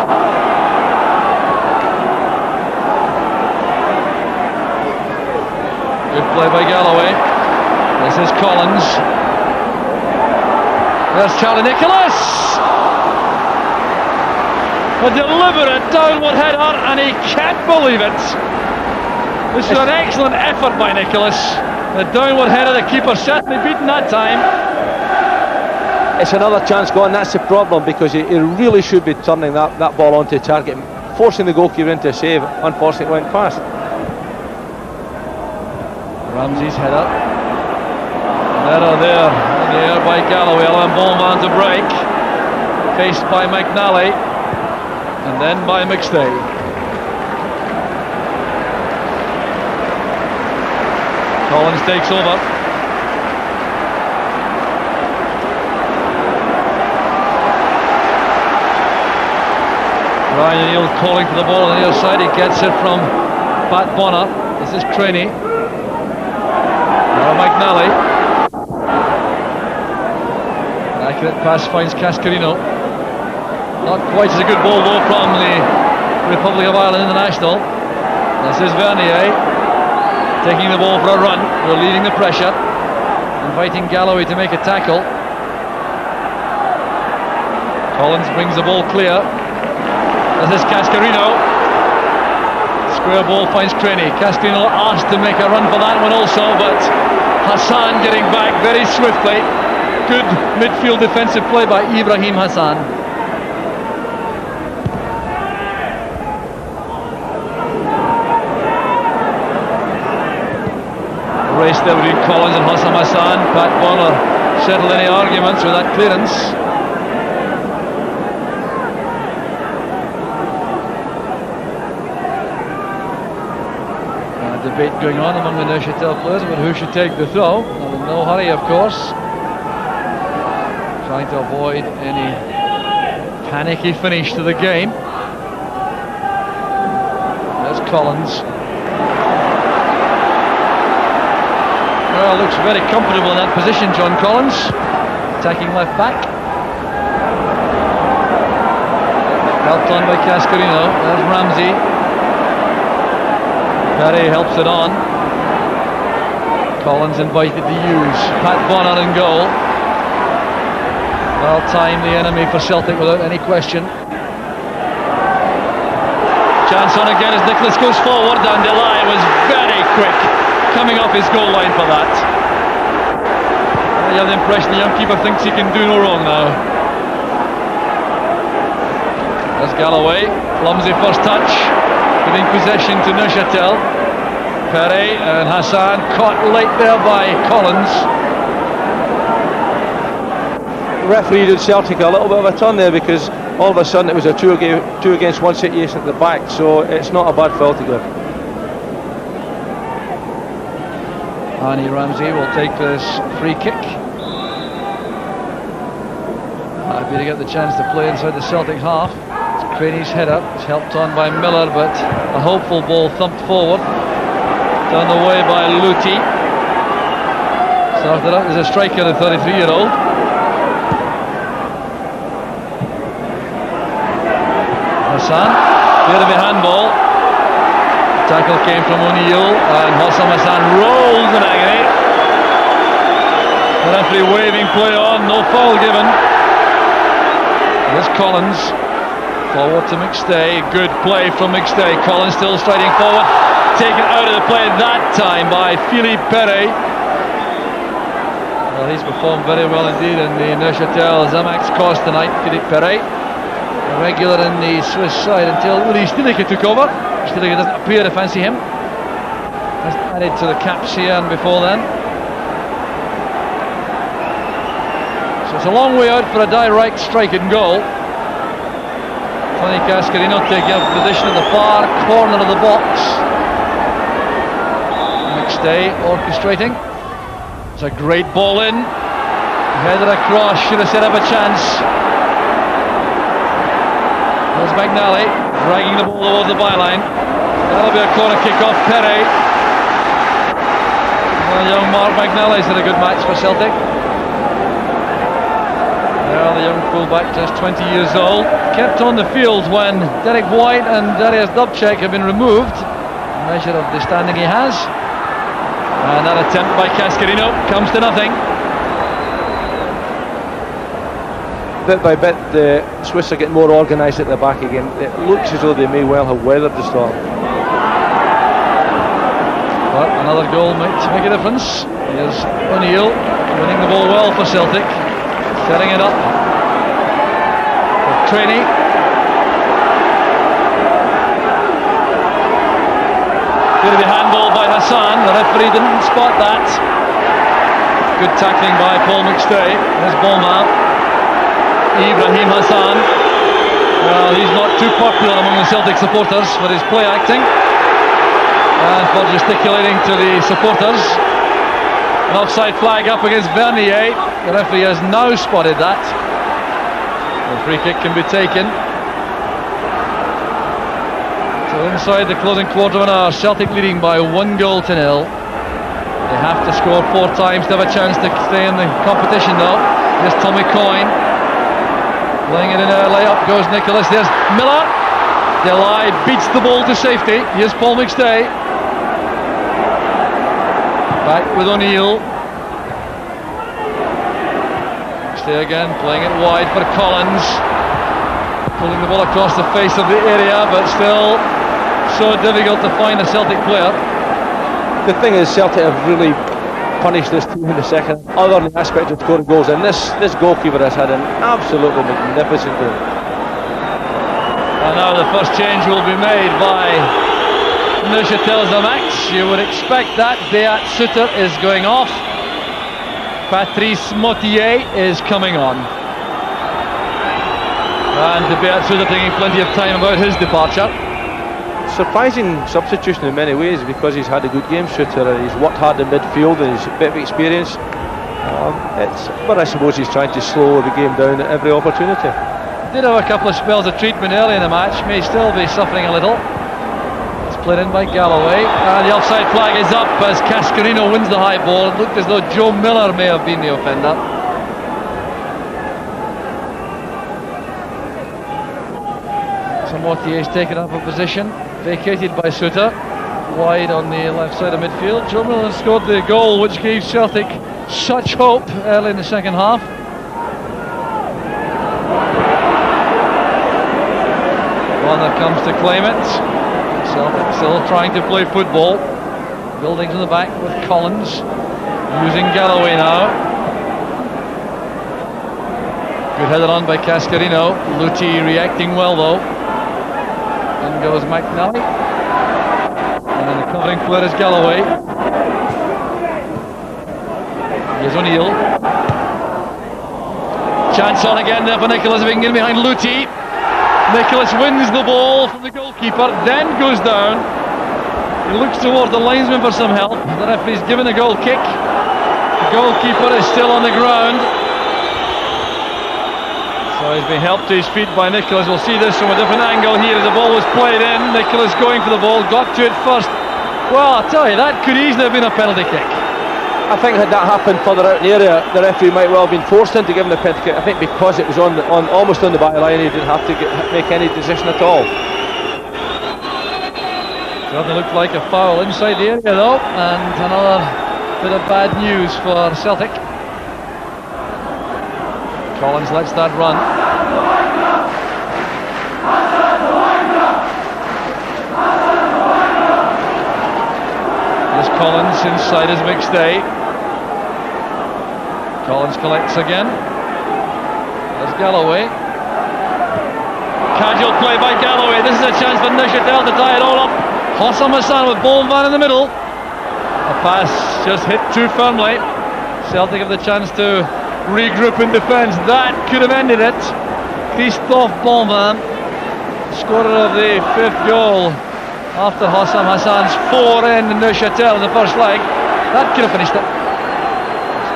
Good play by Galloway. This is Collins. There's Charlie Nicholas. A deliberate downward header, and he can't believe it. This is an excellent effort by Nicholas. The downward header, the keeper certainly beaten that time. It's another chance gone. That's the problem, because he really should be turning that ball onto target, forcing the goalkeeper into a save. Unfortunately, it went past. Ramsey's header. Header there in the air by Galloway. Alain Bonvin to break. Faced by McNally. And then by McStay. Collins takes over. Ryan O'Neill calling for the ball on the other side. He gets it from Pat Bonner. This is Craney. Now McNally. An accurate pass finds Cascarino. Not quite as a good ball though from the Republic of Ireland international. This is Vernier taking the ball for a run, relieving the pressure, inviting Galloway to make a tackle. Collins brings the ball clear. This is Cascarino. Square ball finds Craney. Cascarino asked to make a run for that one also, but Hassan getting back very swiftly. Good midfield defensive play by Ibrahim Hassan. Race there between Collins and Hassan. Pat Bonner settled any arguments with that clearance. Debate going on among the Neuchatel players about who should take the throw. Now, in no hurry, of course. Trying to avoid any panicky finish to the game. There's Collins. Well, looks very comfortable in that position, John Collins. Attacking left back. Helped on by Cascarino. There's Ramsey. Perry helps it on. Collins invited to use. Pat Bonner in goal. Well timed the enemy for Celtic without any question. Chance on again as Nicholas goes forward, and Delay was very quick coming off his goal line for that. You have the impression the young keeper thinks he can do no wrong now. There's Galloway, clumsy first touch, giving possession to Neuchatel. Perry and Hassan caught late there by Collins. The referee did Celtic a little bit of a turn there, because all of a sudden it was a two against one situation at the back, so it's not a bad foul to give. Arnie Ramsey will take this free kick. Happy to get the chance to play inside the Celtic half. It's Craney's header. It's helped on by Miller, but a hopeful ball thumped forward. Turned away by Luti. Started out as a striker, the 33-year-old. Hassan, clear of the handball. Tackle came from O'Neill, and Hossam Hassan rolls in agony. The referee waving play on, no foul given. Here's Collins, forward to McStay, good play from McStay. Collins still striding forward, taken out of the play that time by Philippe Perret. Well, he's performed very well indeed in the Neuchatel Xamax cause tonight, Philippe Perret. A regular in the Swiss side until Uli Stilicke took over. Stilicke doesn't appear to fancy him. Has added to the cap Sian before then. So it's a long way out for a direct strike and goal. Tony Cascarino taking up position in the far corner of the box. McStay orchestrating. It's a great ball in. Headed across, should have set up a chance. There's McNally dragging the ball over the byline. That'll be a corner kick off Perret. Well, young Mark McNally's had a good match for Celtic. Well, the young fullback, just 20 years old, kept on the field when Derek White and Darius Dubček have been removed. A measure of the standing he has. And that attempt by Cascarino comes to nothing. Bit by bit, the Swiss are getting more organised at the back again. It looks as though they may well have weathered the storm. But another goal might make a difference. Here's O'Neill winning the ball well for Celtic, setting it up for Trainee. Going to be handball by Hassan. The referee didn't spot that. Good tackling by Paul McStay. There's Beaumont. Ibrahim Hassan. Well, he's not too popular among the Celtic supporters for his play acting and for gesticulating to the supporters. An offside flag up against Vernier. The referee has now spotted that. The free kick can be taken. So inside the closing quarter of an hour, Celtic leading by 1-0. They have to score 4 times to have a chance to stay in the competition though. Here's Tommy Coyne. Laying it in a layup goes Nicholas. There's Miller. Delay beats the ball to safety. Here's Paul McStay. Back with O'Neill. McStay again, playing it wide for Collins. Pulling the ball across the face of the area, but still so difficult to find a Celtic player. The thing is, Celtic have really punished this team in the second, other than the aspect of scoring goals, and this goalkeeper has had an absolutely magnificent game. And now the first change will be made by Neuchatel Xamax. You would expect that. Beat Suter is going off. Patrice Mottier is coming on. And Beat Suter taking plenty of time about his departure. Surprising substitution in many ways, because he's had a good game, Suter, and he's worked hard in midfield and he's a bit of experience. But I suppose he's trying to slow the game down at every opportunity. Did have a couple of spells of treatment early in the match, may still be suffering a little. It's played in by Galloway, and the offside flag is up as Cascarino wins the high ball. It looked as though Joe Miller may have been the offender. So Mortier's taken up a position, vacated by Suter. wide on the left side of midfield. Joe Miller scored the goal which gave Celtic such hope early in the second half. Warner comes to claim it. Celtic still trying to play football. Building to the back with Collins, using Galloway now. Good headed on by Cascarino. Lutti reacting well though. In goes McNally. And then the covering player is Galloway. Here's O'Neill. Chance on again there for Nicholas, if he can get behind Lutti. Nicholas wins the ball from the goalkeeper, then goes down. He looks toward the linesman for some help. The referee's given a goal kick. The goalkeeper is still on the ground. So he's been helped to his feet by Nicholas. We'll see this from a different angle here as the ball was played in. Nicholas going for the ball, got to it first. Well, I tell you, that could easily have been a penalty kick. I think had that happened further out in the area, the referee might well have been forced into giving the penalty kick. I think because it was on almost on the back line, he didn't have to make any decision at all. Certainly looked like a foul inside the area though, and another bit of bad news for Celtic. Collins lets that run. Here's Collins inside his McStay. Collins collects again. There's Galloway. Casual play by Galloway. This is a chance for Neuchatel to tie it all up. Hossam Hassan with Bolvan in the middle. A pass just hit too firmly. Celtic have the chance to regroup in defence. That could have ended it. Christophe Bolvan, scorer of the 5th goal after Hossam Hassan's 4 in Neuchatel in the first leg. That could have finished it.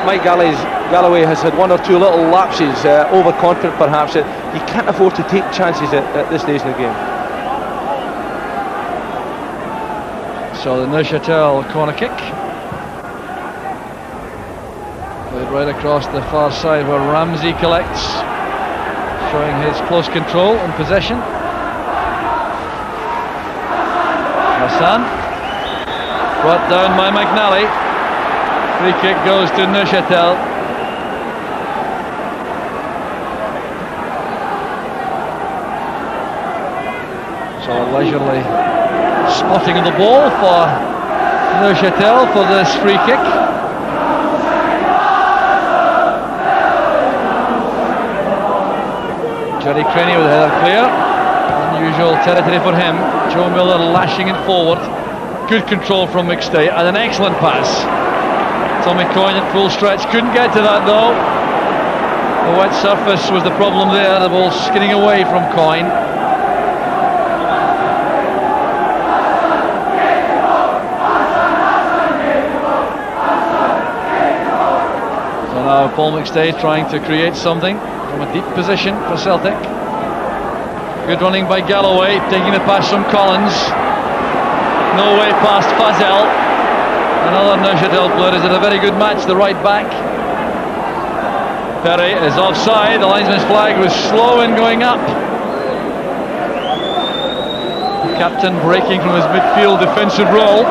Mike Galloway has had 1 or 2 little lapses, overconfident perhaps. You can't afford to take chances at this stage in the game. So the Neuchatel corner kick. Played right across the far side where Ramsey collects, showing his close control and possession. Hassan, brought down by McNally. Free kick goes to Neuchatel. So a leisurely spotting of the ball for Neuchatel for this free kick. Jerry Crenny with a header clear. Unusual territory for him. Joe Miller lashing it forward. Good control from McStay and an excellent pass. Tommy Coyne at full stretch. Couldn't get to that though. The wet surface was the problem there. The ball skidding away from Coyne. So now Paul McStay trying to create something from a deep position for Celtic. Good running by Galloway, taking the pass from Collins. No way past Fazel. Another Neuchatel player is at a very good match, the right back. Perry is offside, the linesman's flag was slow in going up. The captain breaking from his midfield defensive role,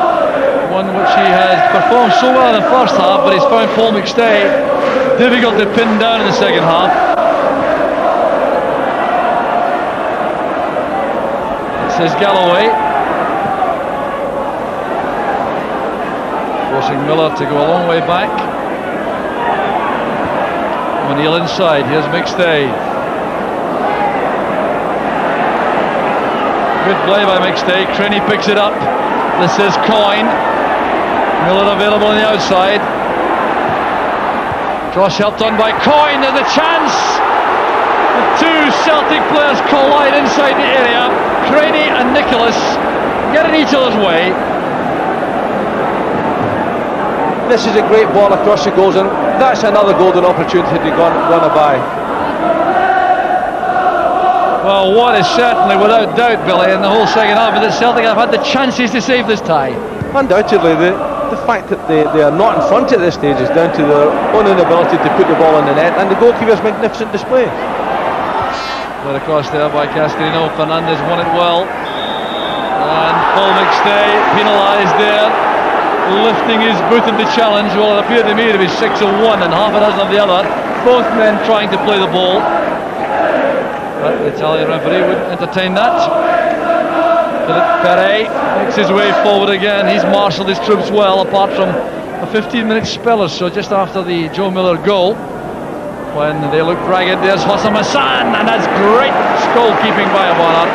one which he has performed so well in the first half, but he's found Paul McStay difficult to pin down in the second half. This is Galloway, forcing Miller to go a long way back. O'Neill inside, here's McStay. Good play by McStay, Crenny picks it up. This is Coyne. Miller available on the outside. Cross helped on by Coyne, and the chance! The 2 Celtic players collide inside the area. Crenny and Nicholas get in each other's way. This is a great ball across the goals, and that's another golden opportunity to gone by. Well, what is certainly without doubt, Billy, in the whole second half, is that Celtic have had the chances to save this tie. Undoubtedly, the fact that they are not in front at this stage is down to their own inability to put the ball in the net and the goalkeeper's magnificent display. Played across there by Cascarino. Fernandez won it well. And Paul McStay penalised there, lifting his boot in the challenge. Well, it appeared to me to be 6 of one and half a dozen of the other. Both men trying to play the ball, but the Italian referee wouldn't entertain that. Pairetto makes his way forward again. He's marshalled his troops well, apart from a 15-minute spell or so just after the Joe Miller goal, when they looked ragged. There's Hossam Hassan, and that's great goalkeeping by Abana.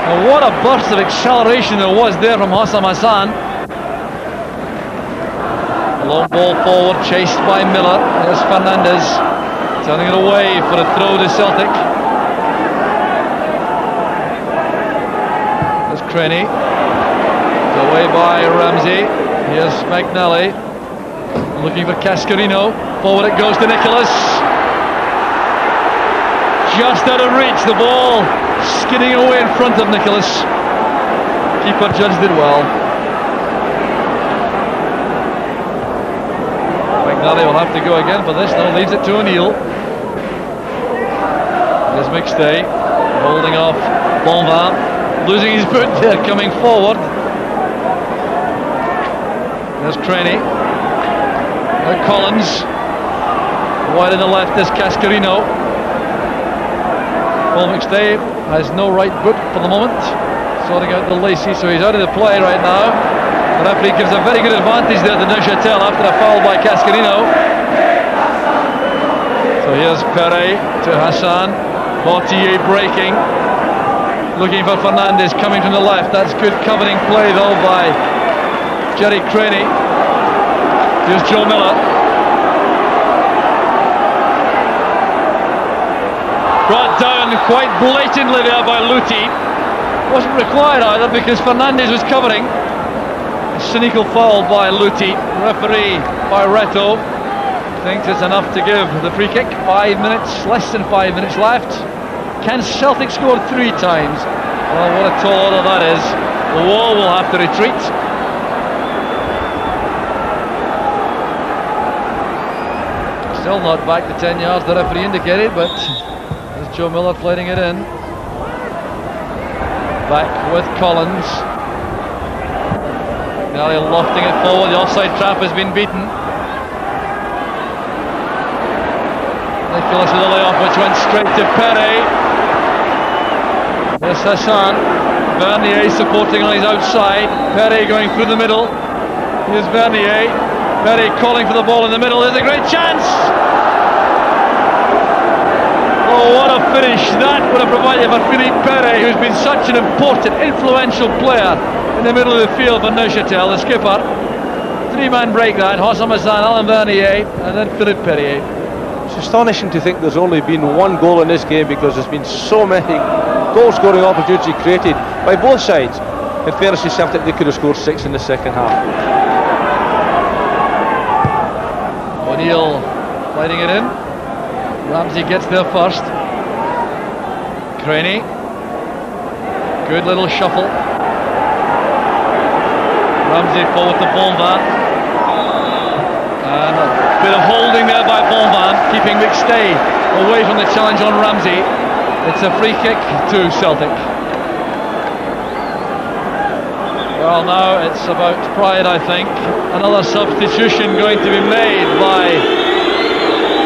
And what a burst of acceleration there was there from Hossam Hassan. Long ball forward, chased by Miller. There's Fernandez turning it away for a throw to Celtic. There's Crenny, away by Ramsey. Here's McNally looking for Cascarino. Forward it goes to Nicholas. Just out of reach, the ball skidding away in front of Nicholas. Keeper judged it well. McNally will have to go again for this. Now leaves it to O'Neill. There's McStay holding off Bonvin, losing his boot there, coming forward. There's Crenny. Now Collins. Wide on the left is Cascarino. Paul McStay has no right boot for the moment, sorting out the lacy, so he's out of the play right now. The referee gives a very good advantage there to Neuchatel after a foul by Cascarino. So here's Pairetto to Hassan. Mortier breaking, looking for Fernandez coming from the left. That's good covering play though by Jerry Crenny. Here's Joe Miller. Brought down quite blatantly there by Luti. Wasn't required either because Fernandez was covering. A cynical foul by Luti. Referee Pairetto thinks it's enough to give the free kick. 5 minutes, less than 5 minutes left. Can Celtic score 3 times? Well, what a tall order that is. The wall will have to retreat. Still not back to 10 yards, the referee indicated, but there's Joe Miller playing it in. Back with Collins. Now they're lofting it forward. The offside trap has been beaten. Nicholas with a layoff which went straight to Pairetto. There's Hassan. Vernier supporting on his outside. Pairetto going through the middle. Here's Vernier. Pairetto calling for the ball in the middle. There's a great chance. Oh, what a finish that would have provided for Philippe Pairetto, who's been such an important, influential player in the middle of the field for Neuchatel, the skipper. 3-man break that. Hossam Hassan, Alain Vernier, and then Philippe Pairetto. It's astonishing to think there's only been 1 goal in this game because there's been so many goal-scoring opportunities created by both sides. In fairness to Celtic, they could have scored 6 in the second half. O'Neill fighting it in. Ramsey gets there first. Crenny. Good little shuffle. Ramsey forward to Bonvin. And a bit of holding there by Bonvin, keeping McStay away from the challenge on Ramsey. It's a free kick to Celtic. Well, now it's about pride, I think. Another substitution going to be made by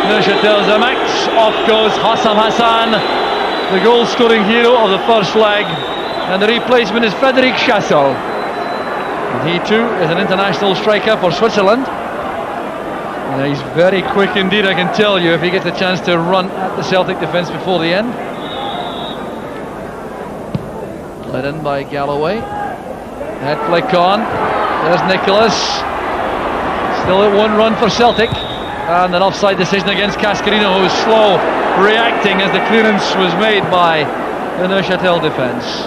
Neuchatel Xamax. Off goes Hossam Hassan, the goal-scoring hero of the first leg, and the replacement is Frederic Chassel. And he too is an international striker for Switzerland. And he's very quick indeed, I can tell you, if he gets a chance to run at the Celtic defence before the end. Led in by Galloway. Head flick on. There's Nicholas. Still at 1 run for Celtic. And an offside decision against Cascarino, who was slow reacting as the clearance was made by the Neuchatel defence.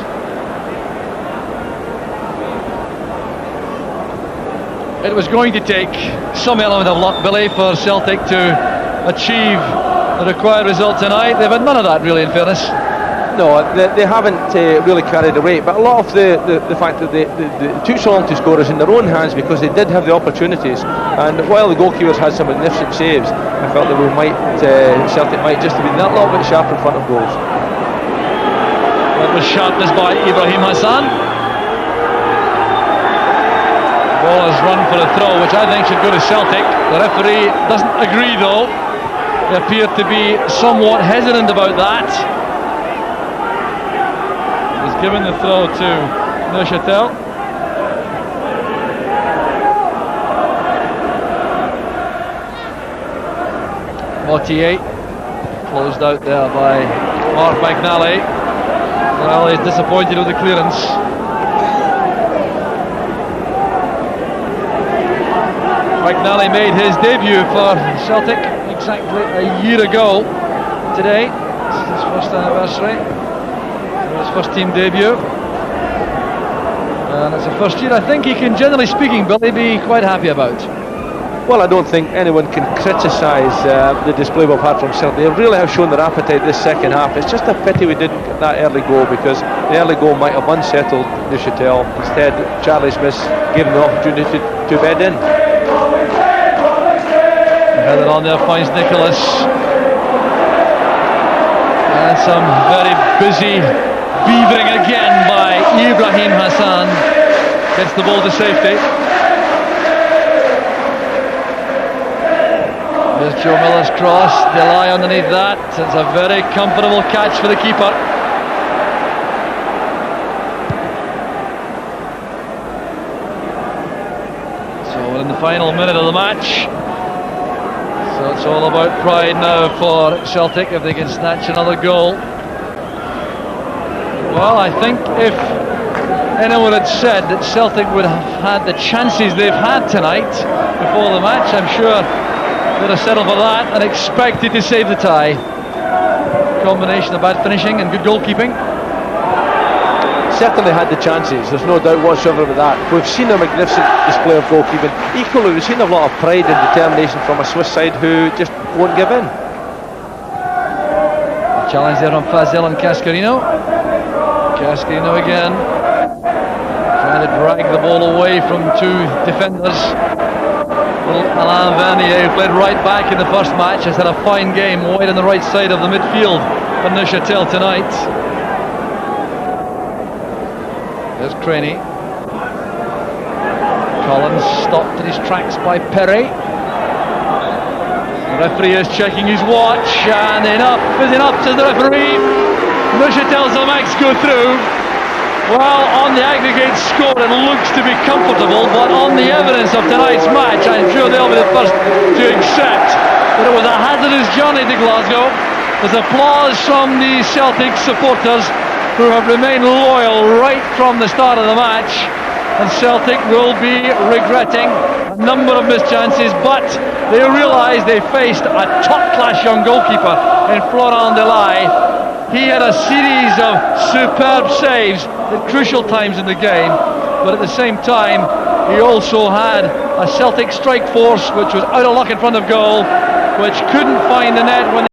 It was going to take some element of luck, Billy, for Celtic to achieve the required result tonight. They've had none of that, really, in fairness. No, they haven't really carried the weight, but a lot of the fact that they took so long to score is in their own hands because they did have the opportunities. And while the goalkeepers had some magnificent saves, I felt that Celtic might just have been that little bit sharp in front of goals. That was sharpness by Ibrahim Hassan. Ball has run for a throw, which I think should go to Celtic. The referee doesn't agree though. They appear to be somewhat hesitant about that. He's given the throw to Neuchatel. Mortier closed out there by Mark McNally. Well, he's disappointed with the clearance. McNally made his debut for Celtic exactly a year ago today. This is his first anniversary, his first team debut, and it's the first year I think he can, generally speaking, Billy, be quite happy about. Well, I don't think anyone can criticise the display we've had from Celtic. They really have shown their appetite this second half. It's just a pity we didn't get that early goal, because the early goal might have unsettled Neuchatel. Instead, Charlie Smith gave him the opportunity to bed in. Headed on there finds Nicholas. And some very busy beavering again by Ibrahim Hassan. Gets the ball to safety. There's Joe Miller's cross. They lie underneath that. It's a very comfortable catch for the keeper. So we're in the final minute of the match. So it's all about pride now for Celtic if they can snatch another goal. Well, I think if anyone had said that Celtic would have had the chances they've had tonight before the match, I'm sure they'd have settled for that and expected to save the tie. Combination of bad finishing and good goalkeeping. Certainly had the chances, there's no doubt whatsoever about that. We've seen a magnificent display of goalkeeping. Equally, we've seen a lot of pride and determination from a Swiss side who just won't give in. A challenge there from Fazil and Cascarino. Cascarino again, trying to drag the ball away from two defenders. Alain Vernier, who played right back in the first match, has had a fine game wide on the right side of the midfield for Neuchatel tonight. There's Craney. Collins stopped in his tracks by Perry. The referee is checking his watch, and enough is enough, says the referee. Neuchatel Xamax go through. Well, on the aggregate score it looks to be comfortable, but on the evidence of tonight's match, I'm sure they'll be the first to accept that it was a hazardous journey to Glasgow. There's applause from the Celtic supporters, who have remained loyal right from the start of the match, and Celtic will be regretting a number of missed chances, but they realise they faced a top-class young goalkeeper in Florent Delay. He had a series of superb saves at crucial times in the game, but at the same time he also had a Celtic strike force which was out of luck in front of goal, which couldn't find the net when